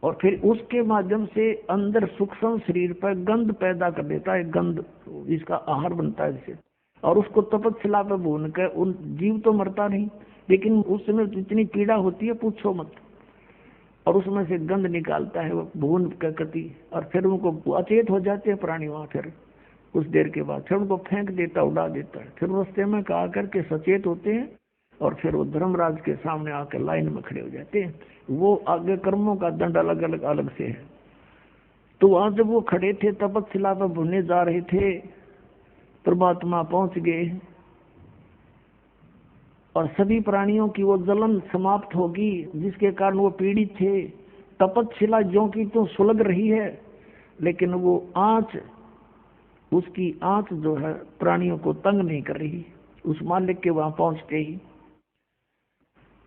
और फिर उसके माध्यम से अंदर सूक्ष्म शरीर पर गंध पैदा कर देता है, गंध इसका आहार बनता है जिसे, और उसको तपस्या पर भून कर, उन जीव तो मरता नहीं, लेकिन उसमें इतनी पीड़ा होती है पूछो मत। और उसमें से गंध निकालता है वो भून कर कति, और फिर उनको अचेत हो जाते हैं प्राणी वहां। फिर कुछ देर के बाद फिर उनको फेंक देता, उड़ा देता है। फिर रास्ते में कहा करके सचेत होते हैं, और फिर वो धर्मराज के सामने आकर लाइन में खड़े हो जाते हैं। वो आगे कर्मों का दंड अलग अलग अलग से है। तो वहां जब वो खड़े थे तपस्या पर भूनने जा रहे थे, परमात्मा पहुंच गए, और सभी प्राणियों की वो जलन समाप्त होगी जिसके कारण वो पीड़ित थे। तपस्या ज्यों की तो सुलग रही है, लेकिन वो आंच, उसकी आंच जो है प्राणियों को तंग नहीं कर रही। उस मालिक के वहां पहुंचते ही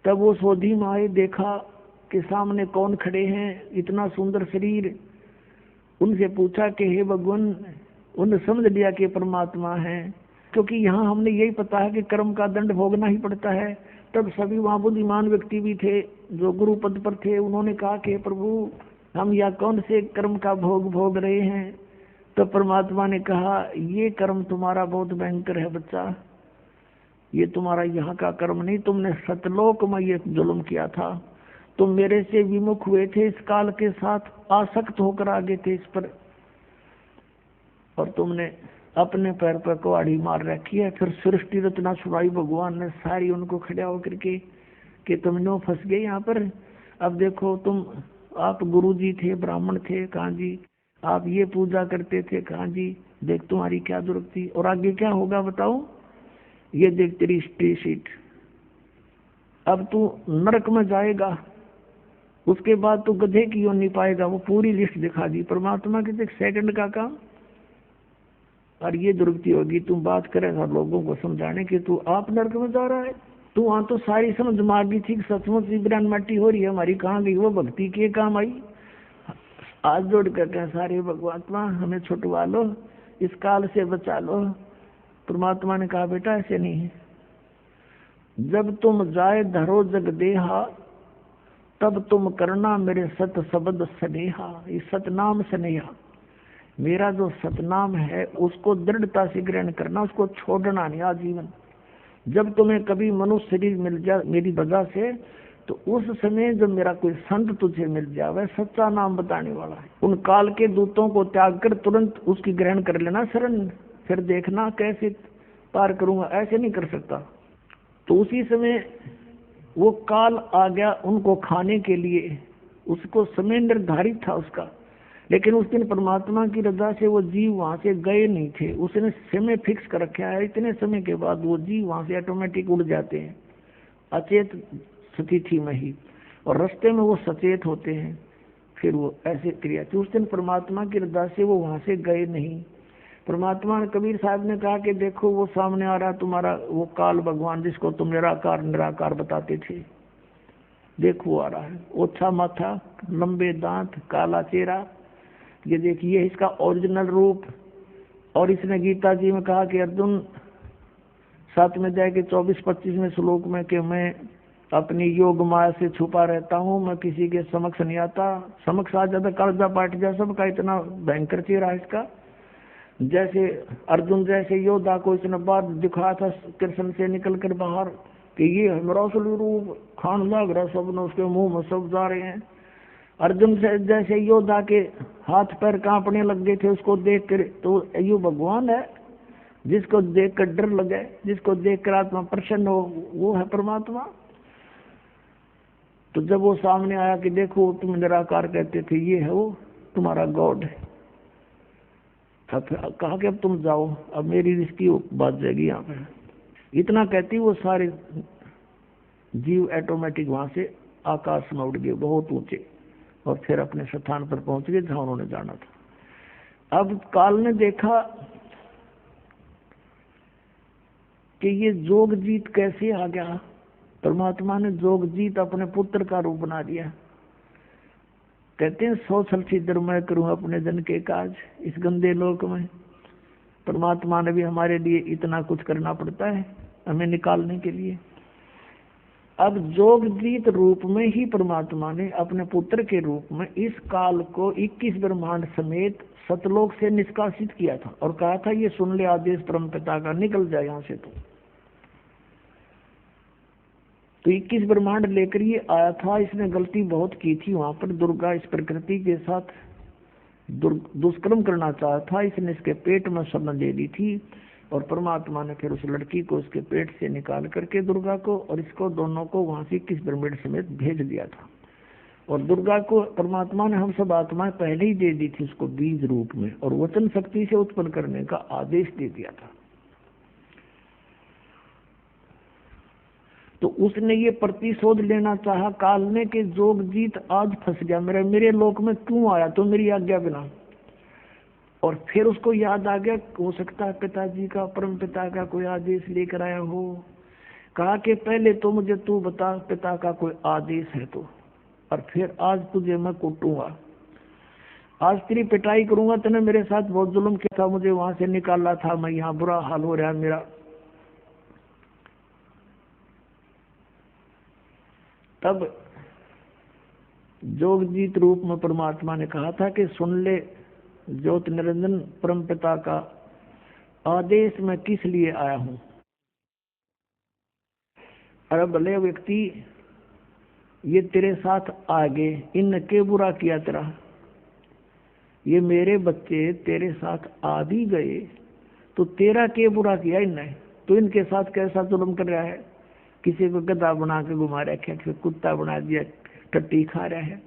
तब वो सोधी में आए, देखा कि सामने कौन खड़े हैं, इतना सुंदर शरीर। उनसे पूछा कि हे भगवान, उन्हें समझ लिया कि परमात्मा है, क्योंकि यहाँ हमने यही पता है कि कर्म का दंड भोगना ही पड़ता है। तब सभी वहाँ बुद्धिमान व्यक्ति भी थे जो गुरु पद पर थे, उन्होंने कहा कि प्रभु हम यहाँ कौन से कर्म का भोग भोग रहे हैं। तो परमात्मा ने कहा, ये कर्म तुम्हारा बहुत भयंकर है बच्चा, ये तुम्हारा यहाँ का कर्म नहीं, तुमने सतलोक में ये जुल्म किया था। तुम मेरे से विमुख हुए थे, इस काल के साथ आसक्त होकर आगे थे इस पर, और तुमने अपने पैर पर कुहाड़ी मार रखी है। फिर सृष्टि रचना सुनाई भगवान ने सारी उनको खड़ा होकर के कि तुम नो फंस गए यहाँ पर। अब देखो तुम, आप गुरुजी थे, ब्राह्मण थे, कहाँ जी, आप ये पूजा करते थे, कहाँ जी, देख तुम्हारी क्या जरूरत थी, और आगे क्या होगा बताओ, ये देख तेरी स्टे सीट, अब तू नरक में जाएगा, उसके बाद तू गधे की ओर नहीं पाएगा। वो पूरी लिस्ट दिखा दी परमात्मा के, देख सेकंड का काम। और ये दुर्गति होगी, तुम बात करेगा लोगों को समझाने की, तू आप नरक में जा रहा है। तू वहां तो सारी समझ मांगी थी, सचमुच विभ्रान मट्टी हो रही है हमारी, कहाँ गई वो भक्ति के काम आई। आज जोड़ कर कह सारे भगवात्मा हमें छुटवा लो, इस काल से बचा लो। परमात्मा ने कहा बेटा ऐसे नहीं है, जब तुम जाए धरो जग देहा, तब तुम करना मेरे सत शब्द स्नेहा। ये सतनाम स्नेहा, मेरा जो सतनाम है उसको दृढ़ता से ग्रहण करना, उसको छोड़ना नहीं आजीवन। जब तुम्हें कभी मनुष्य शरीर मिल जाए मेरी वजह से, तो उस समय जब मेरा कोई संत तुझे मिल जाए, वह सच्चा नाम बताने वाला है, उन काल के दूतों को त्याग कर तुरंत उसकी ग्रहण कर लेना शरण, फिर देखना कैसे पार करूंगा, ऐसे नहीं कर सकता। तो उसी समय वो काल आ गया उनको खाने के लिए, उसको समय निर्धारित था उसका, लेकिन उस दिन परमात्मा की रजा से वो जीव वहां से गए नहीं थे, उसने समय फिक्स कर रखा है। इतने समय के बाद वो जीव वहां से ऑटोमेटिक उड़ जाते हैं अचेत स्थिति में ही, और रास्ते में वो सचेत होते हैं। फिर वो ऐसे क्रिया थी, उस दिन परमात्मा की रजा से वो वहां से गए नहीं। परमात्मा ने, कबीर साहब ने कहा कि देखो वो सामने आ रहा तुम्हारा वो काल भगवान, जिसको तुम निराकार निराकार बताते थे, देखो वो आ रहा है, ओछा माथा, लंबे दांत, काला चेहरा, ये देखिए इसका ओरिजिनल रूप। और इसने गीता जी में कहा कि अर्जुन 7 में जाके 24-25 श्लोक में कि मैं अपनी योग माया से छुपा रहता हूँ, मैं किसी के समक्ष नहीं आता, समक्ष आ जाता कर्जा पाट जा सबका, इतना भयंकर चेहरा है इसका। जैसे अर्जुन जैसे योद्धा को इसने बाद दिखाया था कृष्ण से निकल कर बाहर, कि ये हमारा असली रूप खान लाग रहा, सब उसके मुंह में सब जा रहे हैं। अर्जुन से जैसे योद्धा के हाथ पैर कांपने लग गए थे उसको देख कर, तो ये भगवान है जिसको देख कर डर लगे, जिसको देख कर आत्मा प्रसन्न हो, वो है परमात्मा। तो जब वो सामने आया कि देखो तुम निराकार कहते थे, ये है वो तुम्हारा गॉड है, तब कहा कि अब तुम जाओ, अब मेरी रिश्ती बात जाएगी यहाँ पे। इतना कहती वो सारे जीव ऑटोमेटिक वहां से आकाश में उड़ गए बहुत ऊंचे, और फिर अपने स्थान पर पहुंच गए जहां उन्होंने जाना था। अब काल ने देखा कि ये जोग जीत कैसे आ गया। परमात्मा ने जोग जीत अपने पुत्र का रूप बना दिया। कहते हैं 100 छल छिद्र मैं करूं अपने जन के काज, इस गंदे लोक में परमात्मा ने भी हमारे लिए इतना कुछ करना पड़ता है हमें निकालने के लिए। अब जोग जीत रूप में ही परमात्मा ने अपने पुत्र के रूप में इस काल को 21 ब्रह्मांड समेत सतलोक से निष्कासित किया था और कहा था ये सुन ले आदेश परमपिता का, निकल जाए यहां से। तो 21 ब्रह्मांड लेकर ये आया था। इसने गलती बहुत की थी वहां पर, दुर्गा इस प्रकृति के साथ दुष्कर्म करना चाहा था, इसने इसके पेट में शरण ले ली थी और परमात्मा ने फिर उस लड़की को उसके पेट से निकाल करके दुर्गा को और इसको दोनों को वहां से 21 ब्रह्मांड समेत भेज दिया था। और दुर्गा को परमात्मा ने हम सब आत्माएं पहले ही दे दी थी उसको बीज रूप में, और वचन शक्ति से उत्पन्न करने का आदेश दे दिया था। तो उसने ये प्रतिशोध लेना चाहा काल ने कि जोग जीत आज फंस गया, मेरे लोक में क्यों आया तो मेरी आज्ञा बिना। और फिर उसको याद आ गया हो सकता है पिताजी का, परम पिता का कोई आदेश लेकर आया हो। कहा कि पहले तो मुझे तू बता पिता का कोई आदेश है तो, और फिर आज तुझे मैं कूटूंगा, आज तेरी पिटाई करूंगा। तूने मेरे साथ बहुत जुल्म किया था, मुझे वहां से निकाला था, मैं यहाँ बुरा हाल हो रहा है मेरा। तब जोगजीत रूप में परमात्मा ने कहा था कि सुन ले ज्योत निरंजन परमपिता का आदेश मैं किस लिए आया हूं। अरे भले व्यक्ति ये तेरे साथ आ गए, इन के बुरा किया तेरा, ये मेरे बच्चे तेरे साथ आ भी गए तो तेरा के बुरा किया इनने, तो इनके साथ कैसा जुल्म कर रहा है। किसी को गधा बना के घुमा रखा है, कुत्ता बना दिया, टट्टी खा रहा है,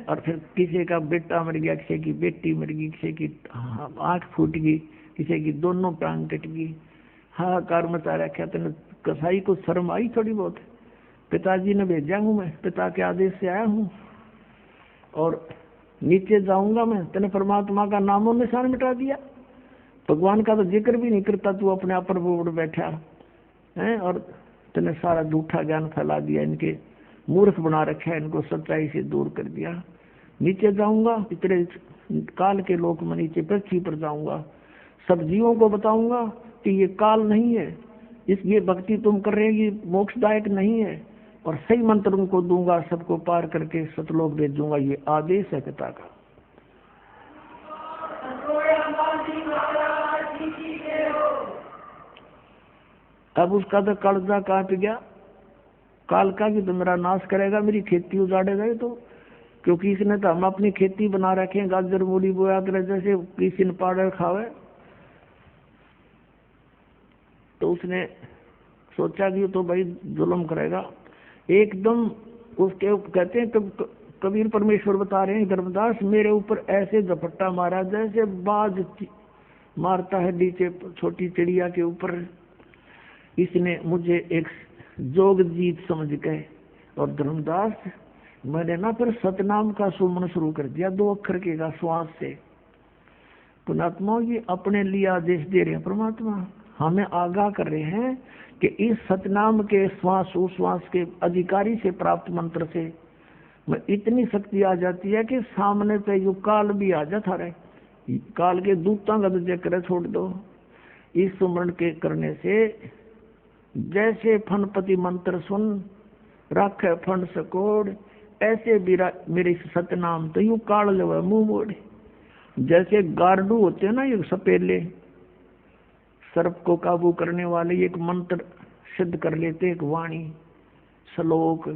और फिर किसी का बेटा मर गया, किसी की बेटी मर गई, किसी की आंख फूट गई, किसी की दोनों टांग कट गई, हाहाकार मचा रखा। तेने कसाई को शर्म आई थोड़ी बहुत? पिताजी ने भेजा हूं मैं, पिता के आदेश से आया हूं और नीचे जाऊंगा मैं। तेने परमात्मा का नामो निशान मिटा दिया, भगवान का तो जिक्र भी नहीं करता तू, अपने आप पर बैठा है, और तेने सारा झूठा ज्ञान फैला दिया, इनके मूर्ख बना रखा है, इनको सच्चाई से दूर कर दिया। नीचे जाऊंगा, इतने काल के लोक में नीचे पृथ्वी पर जाऊंगा, सब जीवों को बताऊंगा कि ये काल नहीं है, ये भक्ति तुम कर रहे हो ये मोक्षदायक नहीं है, और सही मंत्र उनको दूंगा, सबको पार करके सतलोक भेजूंगा। ये आदेश है पिता का। अब उसका तो कर्जा काट गया, काल का भी तो मेरा नाश करेगा, मेरी खेती उजाड़ेगा ये तो, क्योंकि इसने तो हम अपनी खेती बना रखे हैं, गाजर मूली बोया कर जैसे किसी ने पाउडर खावे। तो उसने सोचा कि तो भाई जुल्म करेगा एकदम। उसके कहते हैं कबीर परमेश्वर बता रहे हैं, धर्मदास मेरे ऊपर ऐसे झपट्टा मारा जैसे बाज मारता है नीचे छोटी चिड़िया के ऊपर। इसने मुझे एक जोग जीत समझ गए, और धर्मदास मैंने ना फिर सतनाम का सुमन शुरू कर दिया, 2 अक्षर के का श्वास से। पुणात्मा ये अपने लिए आदेश दे रहे हैं, परमात्मा हमें आगाह कर रहे हैं कि इस सतनाम के श्वास उश्वास के अधिकारी से प्राप्त मंत्र से में इतनी शक्ति आ जाती है कि सामने पे यो काल भी आ जाता रहे, काल के दूता गद करे छोड़ दो। इस सुमरण के करने से जैसे फनपति मंत्र सुन रखे फन सकोड़, ऐसे भी मेरे सतनाम तो यूं काल जो है मुंह मोड़। जैसे गार्डू होते हैं ना ये सपेले, सर्प को काबू करने वाले, एक मंत्र सिद्ध कर लेते एक वाणी श्लोक,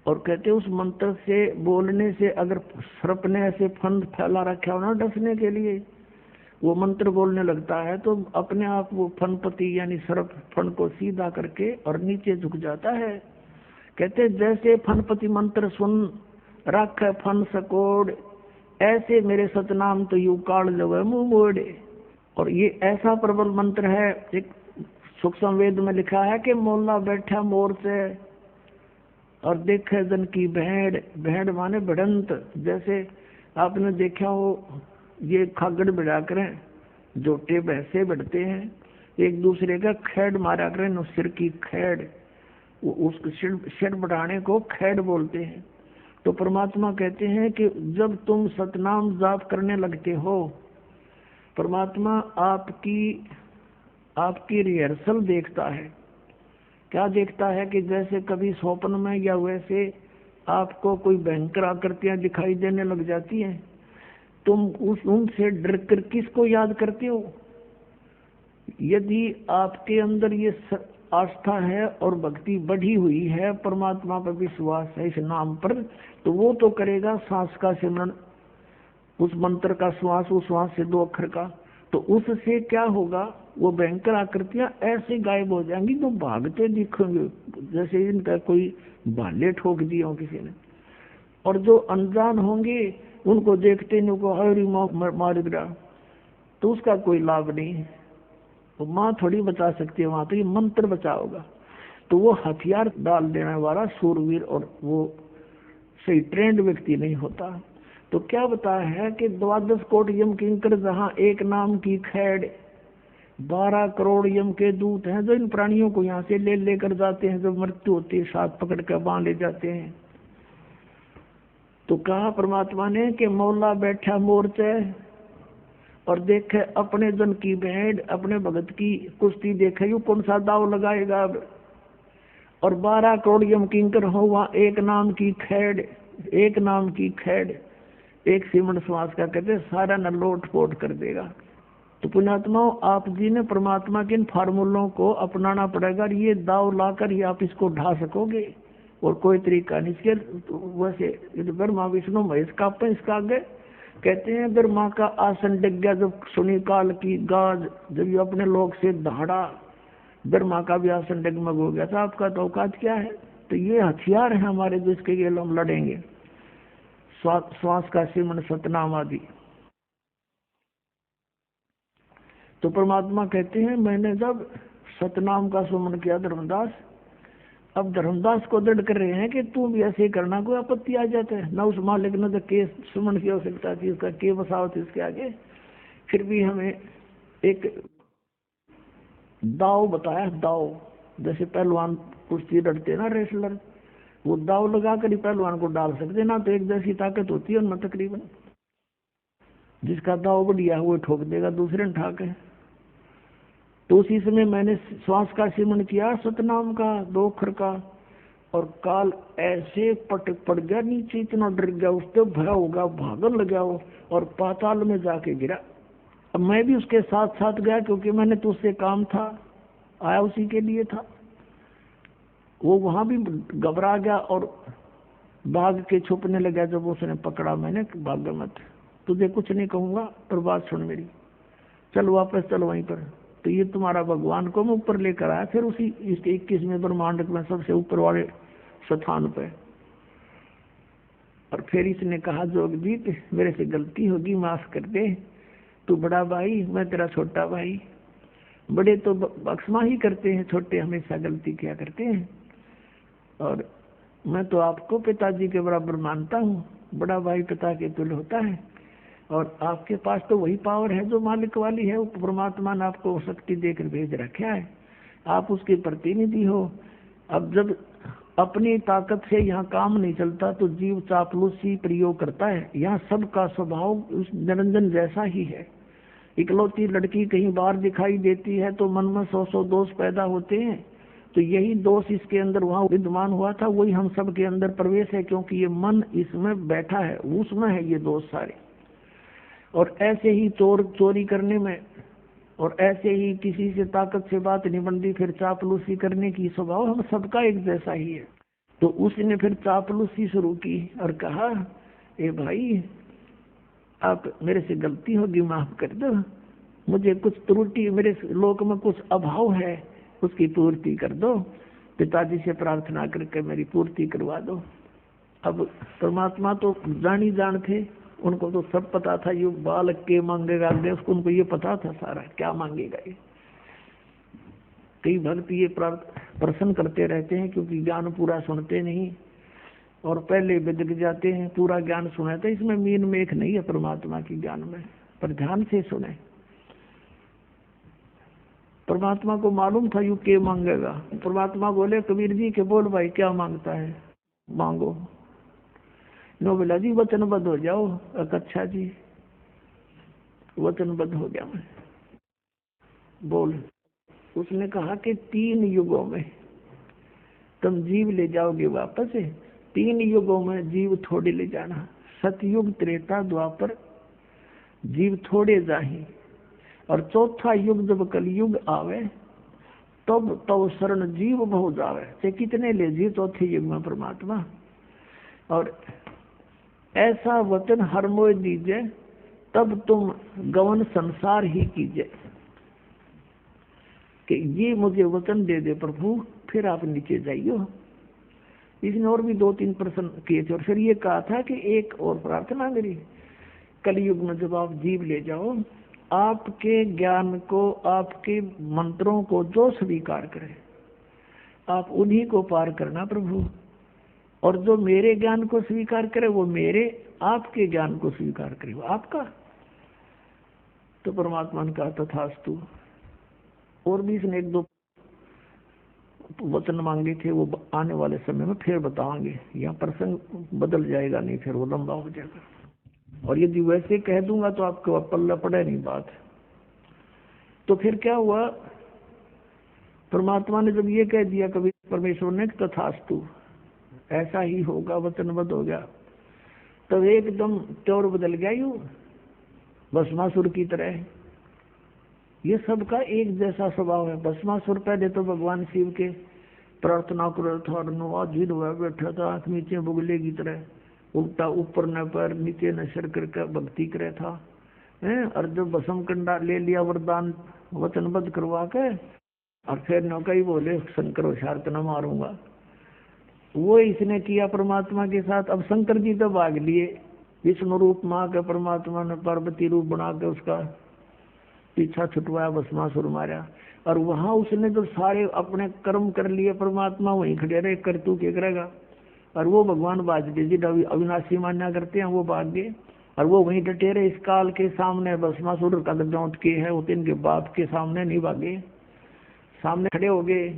और कहते उस मंत्र से बोलने से अगर सर्प ने ऐसे फन फैला रखा हो ना डसने के लिए, वो मंत्र बोलने लगता है तो अपने आप वो फनपति यानी सर्प फन को सीधा करके और नीचे झुक जाता है। कहते जैसे फनपति मंत्र सुन रख फन सकोड़, ऐसे मेरे सतनाम तो यू काल जो मुंह मोड़े। और ये ऐसा प्रबल मंत्र है, एक सूक्ष्म वेद में लिखा है कि मोला बैठा मोर से और देखे जन की भेड़, भेड़ माने भिड़ंत। जैसे आपने देखा हो ये खागड़ बिड़ा करें, जोटे भैंसे बढ़ते हैं, एक दूसरे का खेड़ मारा करें, सिर की खेड़, उसको सिर बढ़ाने को खेड़ बोलते हैं। तो परमात्मा कहते हैं कि जब तुम सतनाम जाप करने लगते हो, परमात्मा आपकी रिहर्सल देखता है। क्या देखता है कि जैसे कभी स्वप्न में या वैसे आपको कोई भयंकर आकृतियां दिखाई देने लग जाती हैं, तुम उनसे डर कर किसको याद करते हो? यदि आपके अंदर ये आस्था है और भक्ति बढ़ी हुई है, परमात्मा पर विश्वास है इस नाम पर, तो वो तो करेगा सांस का सिमरन, उस मंत्र का श्वास, उस श्वास से 2 अक्षर का, तो उससे क्या होगा, वो भयंकर आकृतियां ऐसे गायब हो जाएंगी तो भागते दिखेंगे जैसे इनका कोई भाले ठोक दिया हो किसी ने। और जो अनजान होंगे उनको देखते ही उनको हरी मार गिरा, तो उसका कोई लाभ नहीं है। तो माँ थोड़ी बचा सकती है वहां, तो ये मंत्र बचाओगा। तो वो हथियार डाल देने वाला शूरवीर और वो सही ट्रेंड व्यक्ति नहीं होता। तो क्या बताया है कि 12 कोट यम किंकर जहां एक नाम की खैड़, 12 करोड़ यम के दूत हैं जो इन प्राणियों को यहाँ से ले लेकर जाते हैं, जब मृत्यु होती है साथ पकड़ कर बांध ले जाते हैं। तो कहा परमात्मा ने कि मौला बैठा मोर्चे और देखे अपने जन की भेड़, अपने भगत की कुश्ती देखे, यू कौन सा दाव लगाएगा अब। और 12 करोड़ यम किंकर हो वहां एक नाम की खैड़, एक नाम की खैड़, एक सिमरण श्वास का कहते सारा न लोट पोट कर देगा। तो पुण्यात्माओं, आप जी ने परमात्मा के इन फार्मूलों को अपनाना पड़ेगा। ये दाव लाकर ही आप इसको ढा सकोगे और कोई तरीका नहीं। इसके वैसे ब्रह्मा विष्णु महेश का इसका आगे कहते हैं, ब्रह्मा का आसन डिग गया जब सुनी काल की गाज, जब ये अपने लोग से दहाड़ा, ब्रह्मा का भी आसन डगमग हो गया था। आपका तो औकात क्या है? तो ये हथियार है हमारे जिसके लिए हम लड़ेंगे, श्वास का सिमरण सतनाम आदि। तो परमात्मा कहते हैं मैंने जब सतनाम का सुमन किया धर्मदास, अब धर्मदास को दृढ़ कर रहे हैं कि तू भी ऐसे ही करना, कोई आपत्ति आ जाता है ना। उस मालिक ने तो केस सुमन की आवश्यकता थी, उसका के बसावत इसके आगे। फिर भी हमें एक दाव बताया, दाव जैसे पहलवान कुश्ती लड़ते ना रेसलर, वो दाव लगा कर ही पहलवान को डाल सकते ना, तो एक जैसी ताकत होती है उनमें तकरीबन। जिसका दाव बढ़िया है वो ठोक देगा दूसरे ने ठा के। तो उसी समय मैंने श्वास का सिमरण किया सतनाम का 2 अक्षर का, और काल ऐसे पड़ गया नीचे, इतना डर गया, उससे भया होगा, भागन लगा हो और पाताल में जाके गिरा। अब मैं भी उसके साथ साथ गया क्योंकि मैंने तो उससे काम था, आया उसी के लिए था। वो वहां भी घबरा गया और भाग के छुपने लगा। जब उसने पकड़ा मैंने, भाग मत, तुझे कुछ नहीं कहूंगा पर बात सुन मेरी, चल वापस चल वहीं पर। तो ये तुम्हारा भगवान को मैं ऊपर लेकर आया, फिर उसी इसके 21वें ब्रह्मांड में सबसे ऊपर वाले स्थान पे। और फिर इसने कहा जोगजीत मेरे से गलती होगी, माफ कर दे, तू बड़ा भाई मैं तेरा छोटा भाई। बड़े तो बख्शमा ही करते हैं, छोटे हमेशा गलती किया करते हैं। और मैं तो आपको पिताजी के बराबर मानता हूँ, बड़ा भाई पिता के तुल्य होता है। और आपके पास तो वही पावर है जो मालिक वाली है, परमात्मा ने आपको शक्ति देकर भेज रखा है, आप उसके प्रतिनिधि हो। अब जब अपनी ताकत से यहाँ काम नहीं चलता तो जीव चापलूसी प्रयोग करता है। यहाँ सबका स्वभाव उस निरंजन जैसा ही है। इकलौती लड़की कहीं बाहर दिखाई देती है तो मन में 100 दोष पैदा होते हैं। तो यही दोष इसके अंदर वहाँ विद्यमान हुआ था, वही हम सब के अंदर प्रवेश है, क्योंकि ये मन इसमें बैठा है, उसमें है ये दोष सारे। और ऐसे ही चोरी करने में और ऐसे ही किसी से ताकत से बात नहीं बनती, फिर चापलूसी करने की स्वभाव हम सबका एक जैसा ही है। तो उसने फिर चापलूसी शुरू की और कहा, ए भाई आप मेरे से गलती होगी, माफ कर दो, मुझे कुछ त्रुटि, मेरे लोक में कुछ अभाव है, उसकी पूर्ति कर दो, पिताजी से प्रार्थना करके मेरी पूर्ति करवा दो। अब परमात्मा तो जानी जान थे, उनको तो सब पता था, ये बालक के मांगेगा देश को, उनको ये पता था सारा क्या मांगेगा ये। कई भक्त ये प्रश्न करते रहते हैं क्योंकि ज्ञान पूरा सुनते नहीं और पहले बिदक जाते हैं, पूरा ज्ञान सुनाते। इसमें मीन में एक नहीं है परमात्मा की ज्ञान में, पर ध्यान से सुने। परमात्मा को मालूम था यू के मांगेगा। परमात्मा बोले कबीर जी के बोल भाई क्या मांगता है, मांगो। नो बोला जी वचनबद्ध हो जाओ। अच्छा जी वचनबद्ध हो गया मैं, बोल। उसने कहा कि 3 युगों में तुम जीव ले जाओगे वापस। 3 युगों में जीव थोड़े ले जाना, सतयुग त्रेता द्वापर जीव थोड़े जाही, और चौथा युग जब कलयुग आवे तब शरण जीव बहु जावे। ते कितने ले जी चौथे युग में परमात्मा, और ऐसा वचन हर मोय दीजिए तब तुम गवन संसार ही कीजिए। कि ये मुझे वचन दे दे प्रभु, फिर आप नीचे जाइयो। इसने और भी 2-3 प्रश्न किए थे और फिर ये कहा था कि एक और प्रार्थना करी, कलयुग में जब आप जीव ले जाओ, आपके ज्ञान को, आपके मंत्रों को जो स्वीकार करे आप उन्हीं को पार करना प्रभु, और जो मेरे ज्ञान को स्वीकार करे वो मेरे, आपके ज्ञान को स्वीकार करे वो आपका। तो परमात्मा ने कहा तथास्तु। और भी इसने 1-2 वचन मांगे थे, वो आने वाले समय में फिर बताएंगे, यहाँ प्रसंग बदल जाएगा नहीं, फिर वो लंबा हो जाएगा। और यदि वैसे कह दूंगा तो आपको पल्ला पड़े नहीं बात। तो फिर क्या हुआ, परमात्मा ने जब ये कह दिया कभी परमेश्वर ने तथास्तु ऐसा ही होगा, वचनबद्ध हो गया, तब एकदम त्योर बदल गया यूं भस्मासुर की तरह। ये सबका एक जैसा स्वभाव है। भस्मासुर पहले तो भगवान शिव के प्रार्थना कर रहा था और नवाजिद हुआ बैठा था, आंख नीचे बुगले की तरह, उल्टा ऊपर न पैर नीचे न सिर करके भक्ति करे था। और जब भस्म कंडा ले लिया वरदान वचनबद्ध करवा के, और फिर नौकई बोले शंकर होशियार न मारूंगा, वो इसने किया परमात्मा के साथ। अब शंकर जी तो भाग लिए, विष्णु रूप माँ के परमात्मा ने पार्वती रूप बना के उसका पीछा छुटवाया, भस्मासुर मारा। और वहां उसने जब सारे अपने कर्म कर लिए, परमात्मा वहीं खड़े रहे, कर तू क्या करेगा। और वो भगवान वाजपेयी जी अविनाशी मान्या करते हैं, वो भाग गए और वो वहीं डटे रहे। इस काल के सामने भस्मासुर का लौट के है, वो इनके बाप के सामने नहीं भागे, सामने खड़े हो गए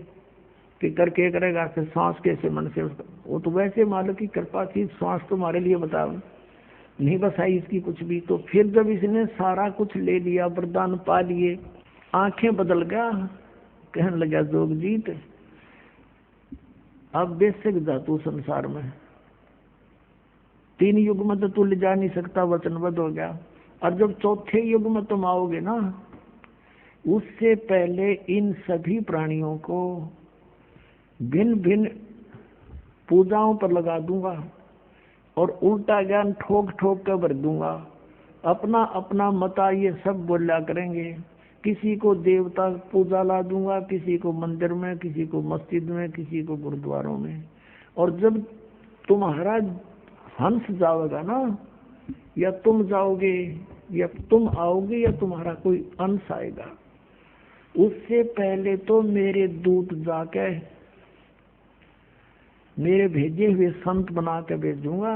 कि करके करेगा, फिर सांस कैसे मन से। वो तो वैसे मालिक की कृपा थी, सांस तुम्हारे लिए बता नहीं बसाई इसकी कुछ भी। तो फिर जब इसने सारा कुछ ले लिया, वरदान पा लिए, आंखें बदल गया, कहने लगा जोगजीत अब बेशक जा तू संसार में, 3 युग में तो तू ले जा नहीं सकता, वचनबद्ध हो गया। और जब चौथे युग में तुम आओगे ना, उससे पहले इन सभी प्राणियों को भिन्न भिन्न पूजाओं पर लगा दूंगा और उल्टा ज्ञान ठोक ठोक कर भर दूंगा। अपना अपना मता ये सब बोला करेंगे, किसी को देवता पूजा ला दूंगा, किसी को मंदिर में, किसी को मस्जिद में, किसी को गुरुद्वारों में। और जब तुम्हारा हंस जाओगा ना, या तुम जाओगे या तुम आओगे या तुम्हारा कोई अंश आएगा, उससे पहले तो मेरे दूत जाके मेरे भेजे हुए संत बना के भेजूंगा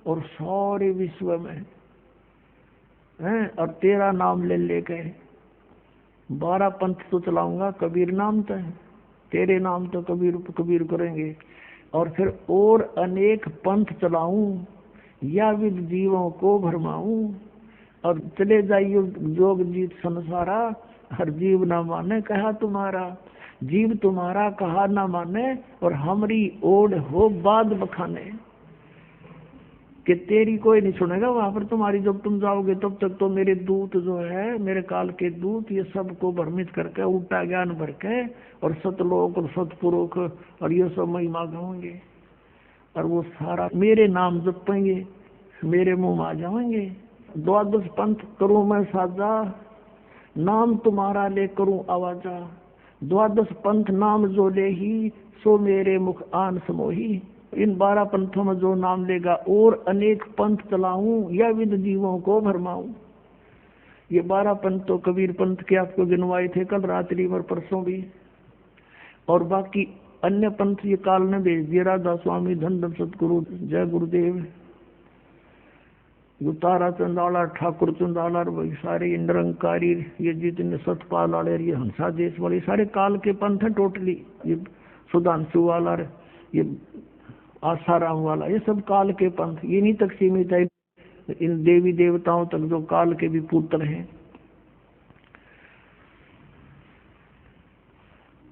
और सारे विश्व में हैं, और तेरा नाम ले लेके 12 पंथ तो चलाऊंगा, कबीर नाम तो है, तेरे नाम तो कबीर कबीर करेंगे। और फिर और अनेक पंथ चलाऊं या विद जीवों को भरमाऊं, और चले जाइयो जोग जीत संसारा, हर जीव ना माने कहा तुम्हारा, जीव तुम्हारा कहा ना माने, और हमारी ओढ़ हो बाद बखाने। कि तेरी कोई नहीं सुनेगा वहां पर तुम्हारी। जब तुम जाओगे तब तक तो मेरे दूत जो है, मेरे काल के दूत, ये सबको भ्रमित करके उल्टा ज्ञान भर के और सतलोक और सतपुरुष और ये सब महिमा गाएंगे और वो सारा मेरे नाम जपेंगे, मेरे मुंह में आ जाएंगे। द्वादश पंथ करूं मैं साजा, नाम तुम्हारा ले करूं आवाजा। द्वादश पंथ नाम जो ले ही, सो मेरे मुख आन समोही। इन 12 पंथों में जो नाम लेगा और अनेक पंथ चलाऊं, या विद जीवों को भरमाऊं। ये 12 पंथ तो कबीर पंथ के आपको गिनवाए थे कल रात्रि और परसों भी, और बाकी अन्य पंथ ये काल ने भेज दिया। राधा स्वामी, धन सतगुरु, जय गुरुदेव, तारा चंदाला, ठाकुर चंदाला, वही सारे निरंकारी, ये जितने सतपाल वाले, ये हंसा देश वाले, सारे काल के पंथ हैं टोटली। ये सुधांशु वाला, ये आसाराम वाला, ये सब काल के पंथ। ये नहीं तक सीमित है, इन देवी देवताओं तक जो काल के भी पुत्र हैं।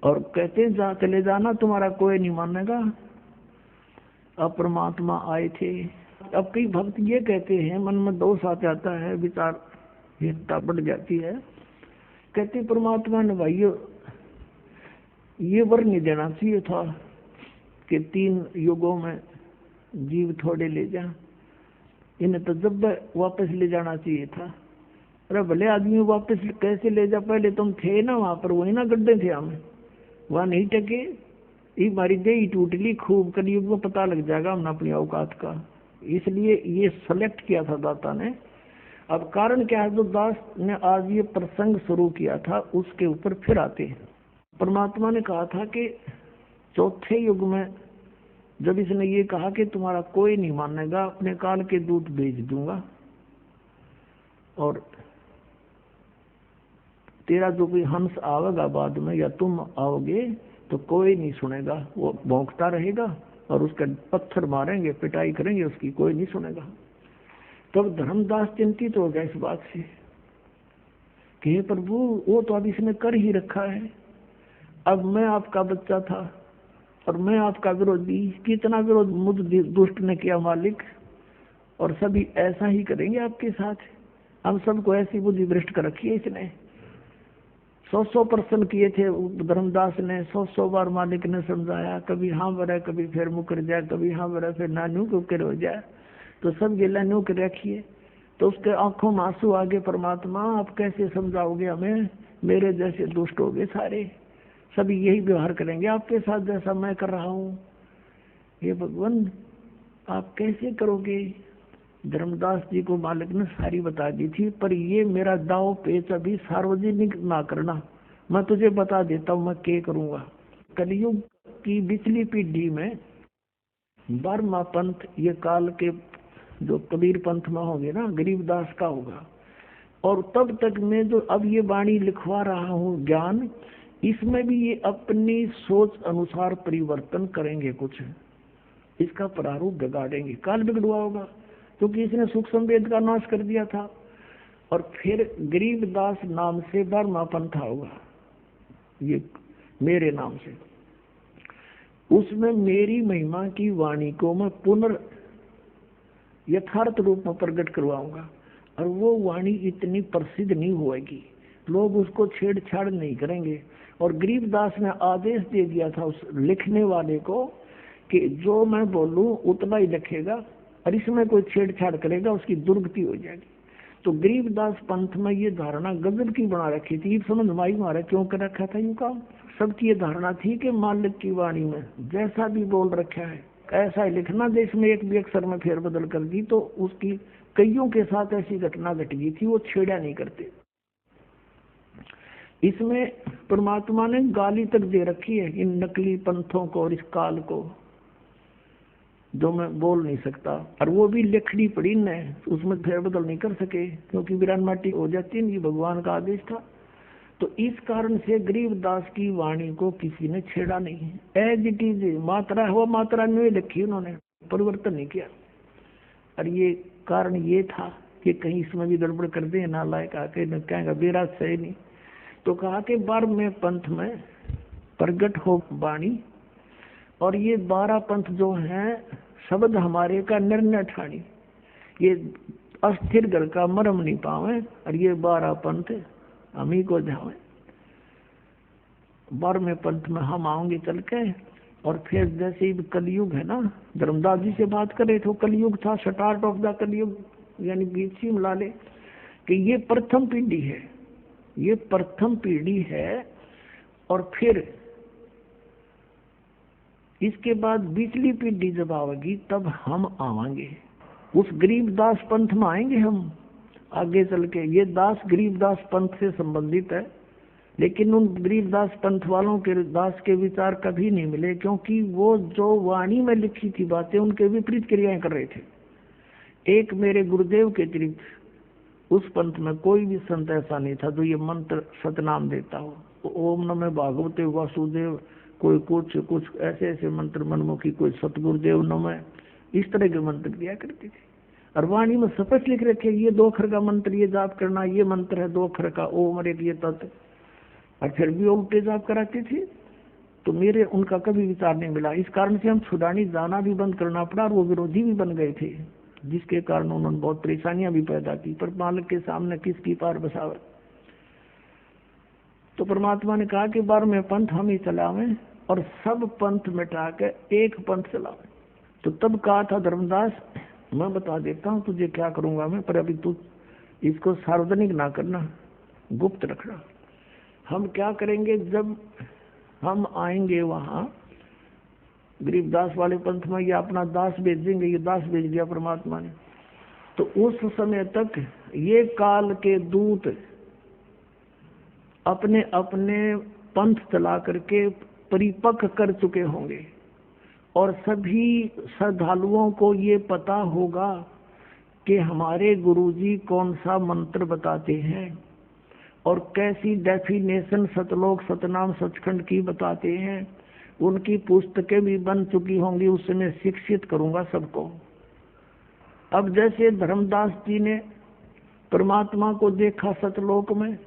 और कहते जा चले जाना, तुम्हारा कोई नहीं मानेगा। अब परमात्मा आए थे। अब कई भक्त ये कहते हैं, मन में दोष आ जाता है, विचार हीनता बढ़ जाती है। कहते परमात्मा ने भाई ये वर नहीं देना चाहिए था कि 3 युगों में जीव थोड़े ले जा, इन्हें तो जब वापस ले जाना चाहिए था। अरे भले आदमी वापस कैसे ले जा, पहले तुम थे ना वहां पर, वही ना गड्ढे थे हमें, वहां नहीं टके। ये हमारी देही टूटली खूब, कलयुग में पता लग जाएगा हमने अपनी औकात का। इसलिए ये सेलेक्ट किया था दाता ने। अब कारण क्या है, जो दास ने आज ये प्रसंग शुरू किया था उसके ऊपर फिर आते हैं। परमात्मा ने कहा था कि चौथे युग में जब इसने ये कहा कि तुम्हारा कोई नहीं मानेगा, अपने काल के दूत भेज दूंगा और तेरा जो कोई हंस आवेगा बाद में या तुम आओगे तो कोई नहीं सुनेगा, वो भौंकता रहेगा और उसका पत्थर मारेंगे, पिटाई करेंगे उसकी, कोई नहीं सुनेगा। तब धर्मदास चिंतित हो गया इस बात से कि हे प्रभु, वो तो अब इसने कर ही रखा है। अब मैं आपका बच्चा था और मैं आपका विरोधी, कितना विरोध मुझ दुष्ट ने किया मालिक, और सभी ऐसा ही करेंगे आपके साथ। हम सबको ऐसी बुद्धि भ्रष्ट कर रखी है इसने। 100 प्रश्न किए थे धर्मदास ने, 100 बार मालिक ने समझाया, कभी हाँ बरा, कभी फिर मुकर जाए, कभी हाँ बरा, फिर ना न्यू कर हो जाए, तो सब गिला न्यू कर रखिए। तो उसके आंखों में आंसू आगे, परमात्मा आप कैसे समझाओगे हमें, मेरे जैसे दुष्ट हो गए सारे, सभी यही व्यवहार करेंगे आपके साथ जैसा मैं कर रहा हूँ। ये भगवान आप कैसे करोगे। धर्मदास जी को मालिक ने सारी बता दी थी, पर ये मेरा दाव पेच अभी सार्वजनिक ना करना, मैं तुझे बता देता हूँ मैं क्या करूंगा। कलयुग की पिछली पीढ़ी में 12वां पंथ ये काल के जो कबीर पंथ में होंगे ना, गरीबदास का होगा। और तब तक मैं जो अब ये वाणी लिखवा रहा हूँ ज्ञान, इसमें भी ये अपनी सोच अनुसार परिवर्तन करेंगे, कुछ इसका प्रारूप बिगाड़ेंगे। काल बिगड़ुआ होगा क्योंकि इसने सुख संवेद का नाश कर दिया था। और फिर गरीबदास नाम से 12वां पंथा होगा, ये मेरे नाम से। उसमें मेरी महिमा की वाणी को मैं पुनर् यथार्थ रूप में प्रकट करवाऊंगा, और वो वाणी इतनी प्रसिद्ध नहीं होगी, लोग उसको छेड़छाड़ नहीं करेंगे। और गरीबदास ने आदेश दे दिया था उस लिखने वाले को कि जो मैं बोलूं उतना ही लिखेगा, और इसमें कोई छेड़छाड़ करेगा उसकी दुर्गति हो जाएगी। तो गरीबदास पंथ में ये धारणा गजब की बना रखी थी। समझ माई मारा क्यों कर रखा था इनका। सबकी ये धारणा थी कि मालिक की वाणी में जैसा भी बोल रखा है ऐसा ही लिखना। देश में एक भी अक्षर में फेरबदल कर दी तो उसकी कईयों के साथ ऐसी घटना घट गई थी, वो छेड़ा नहीं करते। इसमें परमात्मा ने गाली तक दे रखी है इन नकली पंथों को और इस काल को, जो मैं बोल नहीं सकता। और वो भी लिखनी पड़ी न, उसमें फेरबदल नहीं कर सके क्योंकि वीरान माटी हो जाती है, ये भगवान का आदेश था। तो इस कारण से गरीबदास की वाणी को किसी ने छेड़ा नहीं। एज इट इज मात्रा हो, मात्रा नहीं लिखी, उन्होंने परिवर्तन नहीं किया। और ये कारण ये था कि कहीं इसमें भी गड़बड़ कर दे, नालायक आके न कहेगा बेरा सही नहीं। तो कहा कि 12वें पंथ में प्रगट हो वाणी, और ये 12 पंथ जो हैं शब्द हमारे का निर्णय ठानी। ये अस्थिर घर का मरम नहीं पावे, और ये 12 पंथ हम ही को जावे। 12वें पंथ में हम आएंगे चल के। और फिर जैसे ही कलयुग है ना, धर्मदास जी से बात करे तो कलयुग था, स्टार्ट ऑफ द कलयुग, यानी बीच में ला ले कि ये प्रथम पीढ़ी है, ये प्रथम पीढ़ी है। और फिर इसके बाद बीचली पीढ़ी जब आवेगी तब हम आवांगे, उस गरीबदास पंथ में आएंगे हम आगे चल के। ये दास गरीबदास पंथ से संबंधित है, लेकिन उन गरीबदास पंथ वालों के दास के विचार कभी नहीं मिले, क्योंकि वो जो वाणी में लिखी थी बातें उनके विपरीत क्रियाएं कर रहे थे। एक मेरे गुरुदेव के अतिरिक्त उस पंथ में कोई भी संत ऐसा नहीं था जो ये मंत्र सतनाम देता हो, ओम नमः भागवते वासुदेव, कोई कुछ ऐसे ऐसे मंत्र मनमुखी, कोई सतगुरुदेव नमः, इस तरह के मंत्र दिया करते थे। और वाणी में स्पष्ट लिख रखे ये 2 अक्षर का मंत्र ये जाप करना, ये मंत्र है 2 अक्षर का ओम और एक ये तत्व, और फिर भी उल्टे जाप कराते थे। तो मेरे उनका कभी विचार नहीं मिला। इस कारण से हम छुड़ानी जाना भी बंद करना पड़ा, और वो विरोधी भी बन गए थे, जिसके कारण उन्होंने बहुत परेशानियां भी पैदा की। पर मालिक के सामने किसकी पार बसावे। तो परमात्मा ने कहा कि 12वें पंथ हम ही चलावें और सब पंथ मिटा के एक पंथ चलावें। तो तब कहा था धर्मदास, मैं बता देता हूँ तुझे क्या करूंगा मैं, पर अभी तू इसको सार्वजनिक ना करना, गुप्त रखना। हम क्या करेंगे, जब हम आएंगे वहां गरीबदास वाले पंथ में, या अपना दास भेजेंगे, ये दास भेज दिया परमात्मा ने, तो उस समय तक ये काल के दूत अपने अपने पंथ चला करके परिपक्व कर चुके होंगे, और सभी श्रद्धालुओं को ये पता होगा कि हमारे गुरुजी कौन सा मंत्र बताते हैं और कैसी डेफिनेशन सतलोक सतनाम सचखंड की बताते हैं। उनकी पुस्तकें भी बन चुकी होंगी, उससे मैं शिक्षित करूंगा सबको। अब जैसे धर्मदास जी ने परमात्मा को देखा सतलोक में,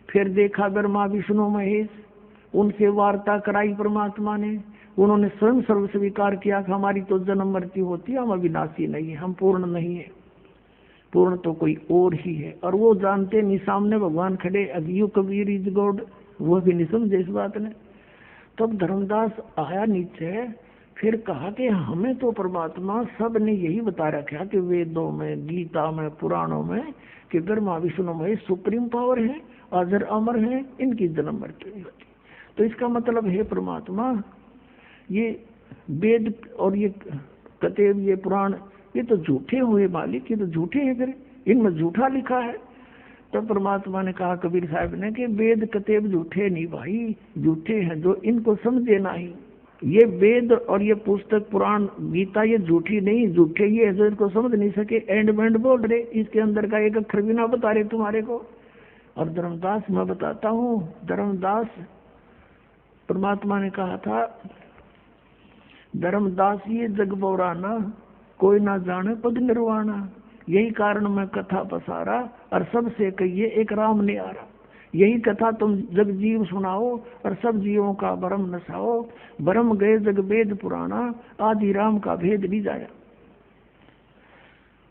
फिर देखा ब्रह्मा विष्णु महेश, उनसे वार्ता कराई परमात्मा ने, उन्होंने स्वयं सर्व स्वीकार किया कि हमारी तो जन्म मृत्यु होती है, हम अविनाशी नहीं है, हम पूर्ण नहीं है, पूर्ण तो कोई और ही है। और वो जानते नहीं, सामने भगवान खड़े, अगियो कबीर इज गॉड, वो भी नहीं समझे इस बात ने। तब धर्मदास आया नीचे, फिर कहा कि हमें तो परमात्मा सब ने यही बता रखा कि वेदों में, गीता में, पुराणों में, कि ब्रह्मा विष्णु महेश सुप्रीम पावर है, अजर अमर है, इनकी जन्म मृत्यु नहीं होती। तो इसका मतलब है परमात्मा, ये वेद और ये कतेब, ये पुराण, ये तो झूठे हुए मालिक, ये तो झूठे हैं, फिर इनमें झूठा लिखा है। तब परमात्मा ने कहा कबीर साहब ने कि वेद कतेब झूठे नहीं भाई, झूठे हैं जो इनको समझे नहीं। ये वेद और ये पुस्तक पुराण गीता ये झूठी नहीं, झूठे ये है जो इनको समझ नहीं सके, एंड बैंड बोल रहे, इसके अंदर का एक अक्षर भी ना बता रहे तुम्हारे को। और धर्मदास मैं बताता हूँ, धर्मदास परमात्मा ने कहा था, धर्मदास ये जग बौराना कोई ना जाने पद निर्वाणा, यही कारण मैं कथा पसारा और सबसे कहिए एक राम ने आरा। यही कथा तुम जग जीव सुनाओ और सब जीवों का भरम नसाओ, भरम गए जग वेद पुराना, आदि राम का भेद भी जाया।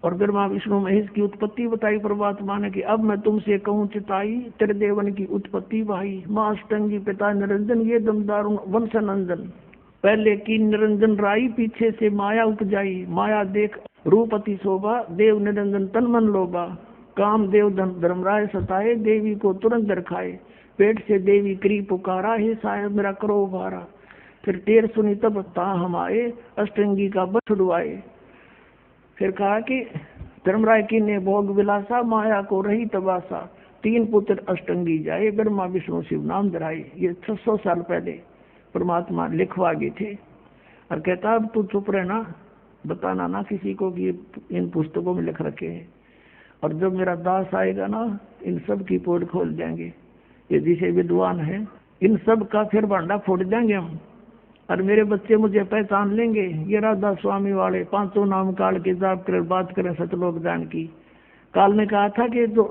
और ब्रह्मा विष्णु महेश की उत्पत्ति बताई परमात्मा ने कि अब मैं तुमसे कहूँ चिताई, तेरे देवन की उत्पत्ति भाई, माँ अष्टंगी पिता निरंजन, ये दमदार वंश नंदन। पहले की निरंजन राई, पीछे से माया उपजाई, माया देख रूप अति शोभा, देव निरंजन तन मन लोभा, काम देव धर्मराय सताए, देवी को तुरंत दरखाए, पेट से देवी करी पुकारा, हे साहेब मेरा करो उबारा। फिर टेर सुनी तब ता हम आए, अष्टंगी का बध छुड़वाए। फिर कहा कि धर्मराय की ने भोग विलासा, माया को रही तबासा, 3 पुत्र अष्टंगी जाए, ब्रह्मा विष्णु शिव नाम धराए। ये 600 साल पहले परमात्मा लिखवा गए थे। और कहता अब तू चुप रहना, बताना ना किसी को कि इन पुस्तकों में लिख रखे हैं, और जब मेरा दास आएगा ना, इन सब की पोल खोल देंगे, ये जिसे विद्वान है इन सब का फिर भांडा फोड़ देंगे हम, और मेरे बच्चे मुझे पहचान लेंगे, ये राधा स्वामी वाले 500 नाम काल के जाप कर बात करें सतलोक दान की। काल ने कहा था कि जो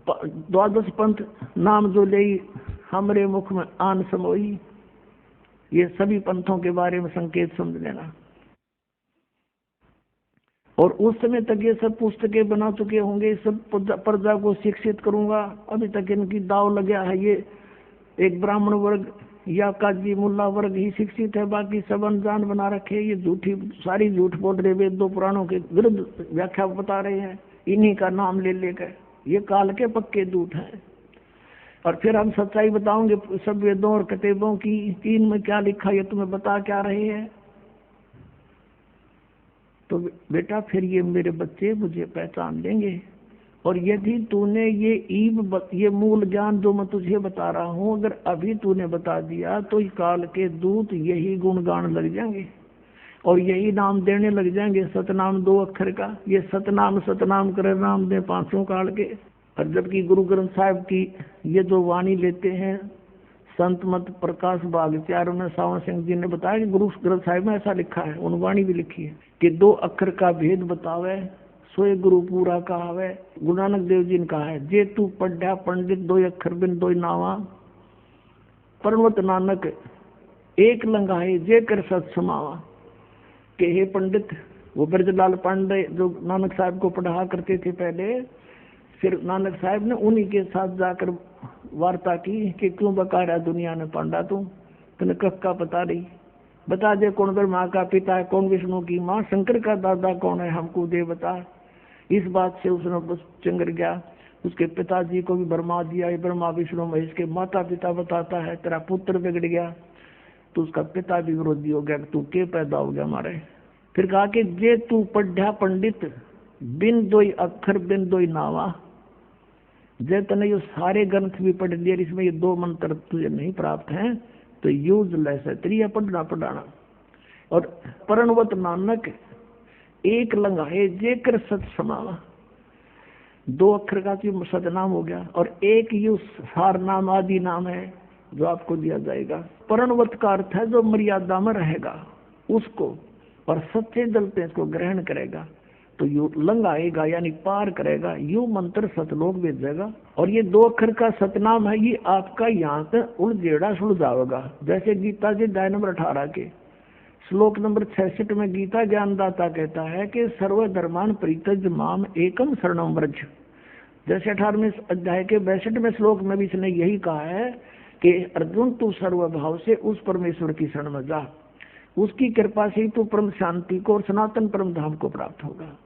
12 पंथ नाम जो ले हमरे मुख में आन समोई, ये सभी पंथों के बारे में संकेत समझ लेना। और उस समय तक ये सब पुस्तकें बना चुके होंगे, सब प्रजा को शिक्षित करूंगा। अभी तक इनकी दाव लग गया है, ये एक ब्राह्मण वर्ग या काजी मुल्ला वर्ग ही शिक्षित है, बाकी सब अनजान बना रखे। ये झूठी सारी झूठ बोल रहे, वेदों पुराणों के विरुद्ध व्याख्या बता रहे हैं इन्हीं का नाम ले लेकर। ये काल के पक्के दूत हैं। और फिर हम सच्चाई बताओगे सब वेदों और किताबों की, तीन में क्या लिखा ये तुम्हें बता क्या रहे हैं। तो बेटा फिर ये मेरे बच्चे मुझे पहचान लेंगे। और यदि तूने ये मूल ज्ञान जो मैं तुझे बता रहा हूँ अगर अभी तूने बता दिया तो इस काल के दूत यही गुणगान लग जाएंगे और यही नाम देने लग जाएंगे, सतनाम 2 अक्षर का। ये सतनाम करे नाम दे 500 काल के। और जबकि गुरु ग्रंथ साहिब की ये जो वाणी लेते हैं संत मत प्रकाश बागचार्य में सावन सिंह जी ने बताया कि गुरु ग्रंथ साहिब में ऐसा लिखा है, उन वाणी भी लिखी है कि 2 अक्षर का भेद बतावे सोए गुरु पूरा कहावे। गुरु नानक देव जी ने कहा है, जे तू पढ़ा पंडित 2 अक्षर बिन 2 नावा, परमत नानक एक लंगाए जे कर सत समावा। के हे पंडित, वो ब्रजलाल पांडे जो नानक साहब को पढ़ा करते थे पहले, फिर नानक साहब ने उन्हीं के साथ जाकर वार्ता की कि क्यों बका रहा दुनिया ने पांडा, तुमने कख का पता नहीं, बता दे कौन ब्रह्मा का पिता है, कौन विष्णु की माँ, शंकर का दादा कौन है, हमको दे बता। इस बात से उसने बस चंगर गया। उसके पिताजी को भी ब्रह्मा दिया, ये ब्रह्मा विष्णु महेश के माता पिता बताता है, तेरा पुत्र बिगड़ गया। तो उसका पिता भी विरोधी हो गया, तू के पैदा हो गया हमारे। फिर कहा कि जे तू पढ़ा पंडित बिन 2 अक्षर बिन 2 नावा, जे तने ये सारे ग्रंथ भी पढ़ लिए, इसमें ये 2 मंत्र तुझे नहीं प्राप्त हैं तो यूजलेस है तेरी पढ़ना पढ़ाना। और परनवत नानक एक लंगाए जेकर सत समावा, 2 अक्षर का तो सतनाम हो गया और एक यू सार नाम आदि नाम है जो आपको दिया जाएगा। परनवत का अर्थ है जो मर्यादा में रहेगा उसको, और सच्चे दल पे इसको ग्रहण करेगा तो यू लंगाएगा यानी पार करेगा, यू मंत्र सतलोक भेजेगा। और ये 2 अक्षर का सतनाम है, ये आपका यहाँ से उलझेड़ा सुलझावेगा। जैसे गीता जी अध्याय नंबर 18 के श्लोक नंबर 66 में गीता ज्ञानदाता कहता है कि सर्वधर्मान परित्यज्य माम एकम शरणम व्रज। जैसे 18वें अध्याय के 62वें श्लोक में भी इसने यही कहा है कि अर्जुन तू सर्वभाव से उस परमेश्वर की शरण में जा, उसकी कृपा से तू परम शांति को और सनातन परम धाम को प्राप्त होगा।